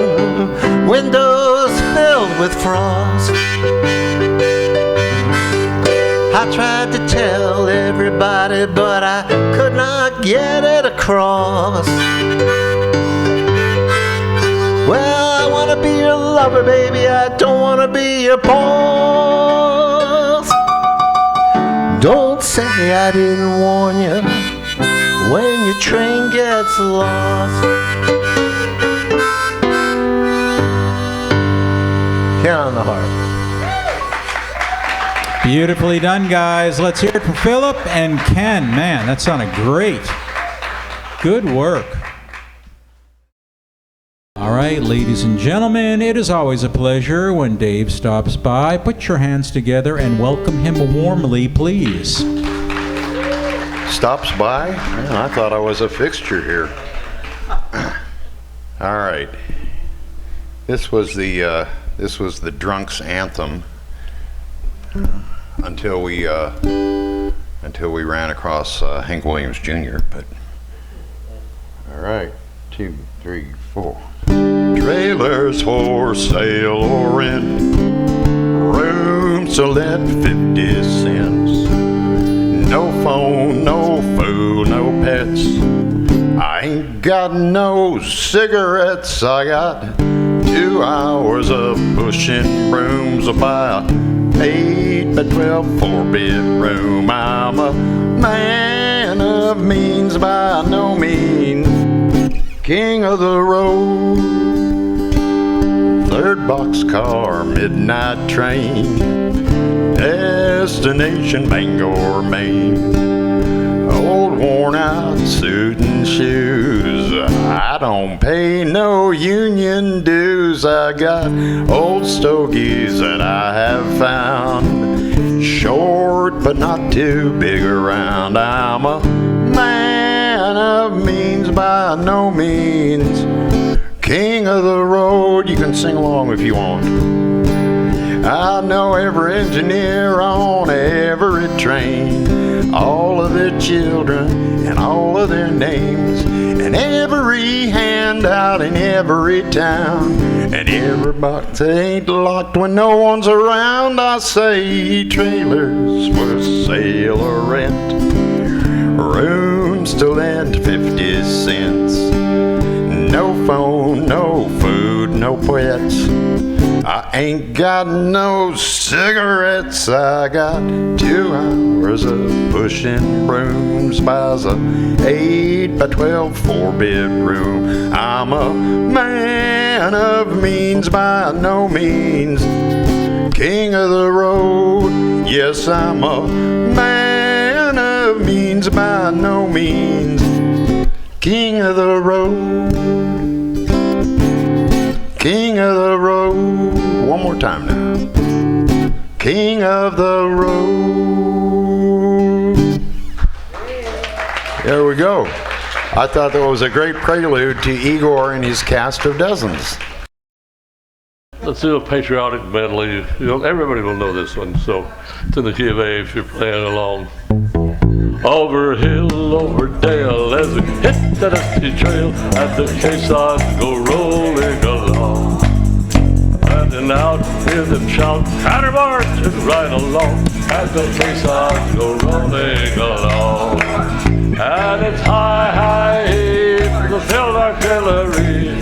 windows filled with frost. I tried to tell everybody, but I could not get it across. Well, I wanna be your lover, baby, I don't wanna be your boss. Don't say I didn't warn you when your train gets lost. Kenn on the harp. Beautifully done, guys. Let's hear it for Philip and Kenn. Man, that sounded great. Good work. All right, ladies and gentlemen, it is always a pleasure when Dave stops by. Put your hands together and welcome him warmly, please. Stops by? Man, I thought I was a fixture here. All right. This was the drunk's anthem until we ran across Hank Williams Jr. But all right, 2, 3, 4. Trailers for sale or rent, rooms to let 50 cents. No phone, no food, no pets. I ain't got no cigarettes. I got 2 hours of pushing brooms, about 8 by 12 4-bedroom. I'm a man of means, by no means king of the road. 3rd boxcar, midnight train, destination Bangor, Maine. Old worn out suit and shoes, I don't pay no union dues. I got old stogies that I have found, short but not too big around. I'm a man of means, by no means king of the road. You can sing along if you want. I know every engineer on every train, all of their children and all of their names, and every handout in every town, and every box that ain't locked when no one's around. I say trailers for sale or rent, rooms to lend 50 cents. No phone, no food, no pets. I ain't got no cigarettes. I got 2 hours of pushing brooms, buys a 8 by 12 4-bedroom. I'm a man of means, by no means king of the road. Yes, I'm a man of means by no means. King of the road. King of the road. One more time now. King of the road. There we go. I thought that was a great prelude to Igor and his cast of dozens. Let's do a patriotic medley. Everybody will know this one, so it's in the key of A if you're playing along. Over hill, over dale, as we hit the dusty trail, and the caissons go rolling along. And out hear them shout, countermarch, and ride along, and the caissons go rolling along. And it's high, high, heave, the field artillery,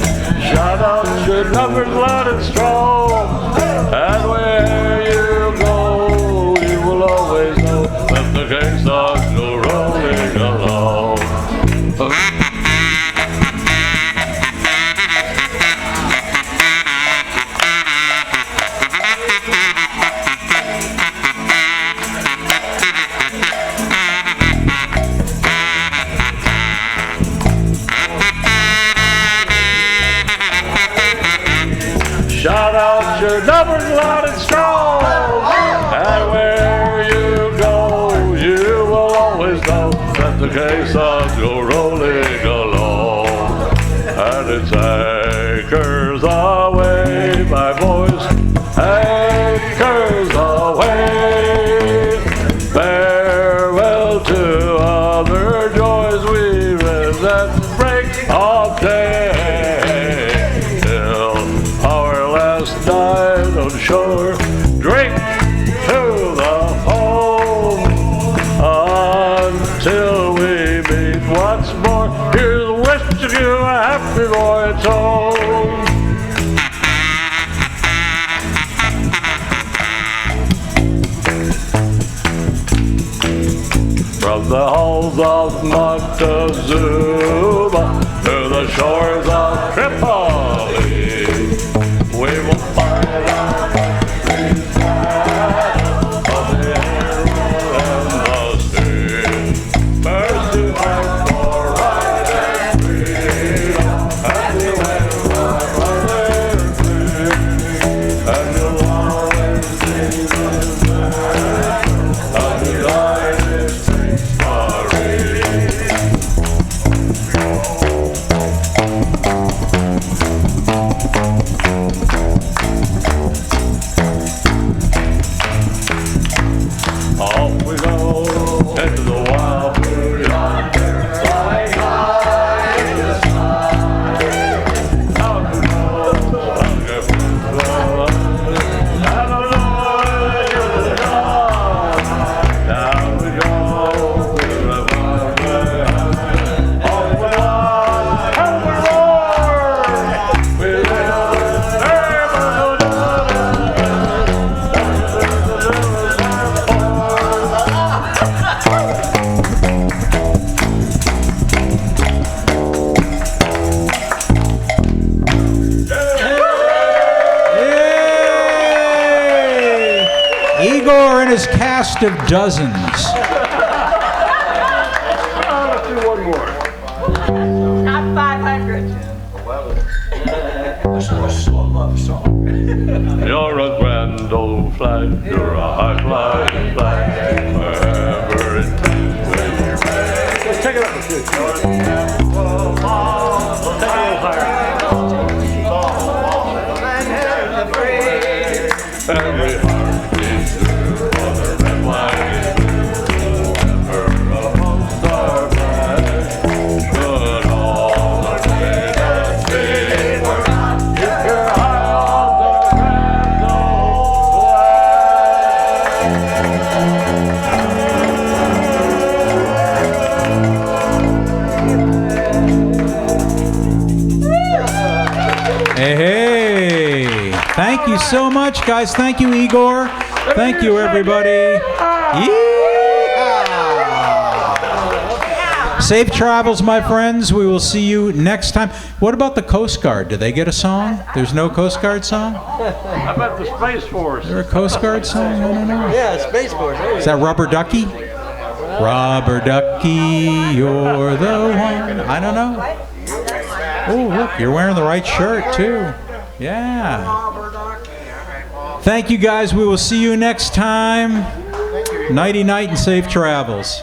shout out your numbers loud and strong. And where you go, you will always know that the caissons go rolling along. Shout out your numbers loud and strong. And where you go, you will always know that the caissons go rolling along. And it's anchors away, my boys, anchors away. Farewell to other joys we rest at break of day. Died on shore, drink to the home until we meet once more. Here's wishing you a happy voyage home. From the halls of Montezuma to the shores of Tripoli, we will find our country's battle of the air and the sea. First to fight for right and freedom, and the land of brother free. And you'll always be the man of the United States Off we go into the wild blue yonder, flying high in the sky. Out we go, under the flood, and along to the dawn. Down we go to the wild way. Off we fly, and we roar. We live Igor and his cast of dozens. Let's do one more. Not 500. This is a slow love song. You're a grand old flag, you're a high flying flag, wherever it is. Let's take it up a few. Let's take it a little higher. Every heart beats through, for the red flag is blue, ever amongst our flags. Good all the day that we were not, if you're high on the grand old flag. Hey, thank you so much, guys. Thank you, Igor. Thank you, everybody. Yeah. Safe travels, my friends. We will see you next time. What about the Coast Guard? Do they get a song? There's no Coast Guard song? How about the Space Force? Is there a Coast Guard song? I don't know. Yeah, Space Force. Is that Rubber Ducky? Rubber Ducky, you're the one. I don't know. Oh, look, you're wearing the right shirt, too. Yeah. Thank you, guys. We will see you next time. Nighty-night and safe travels.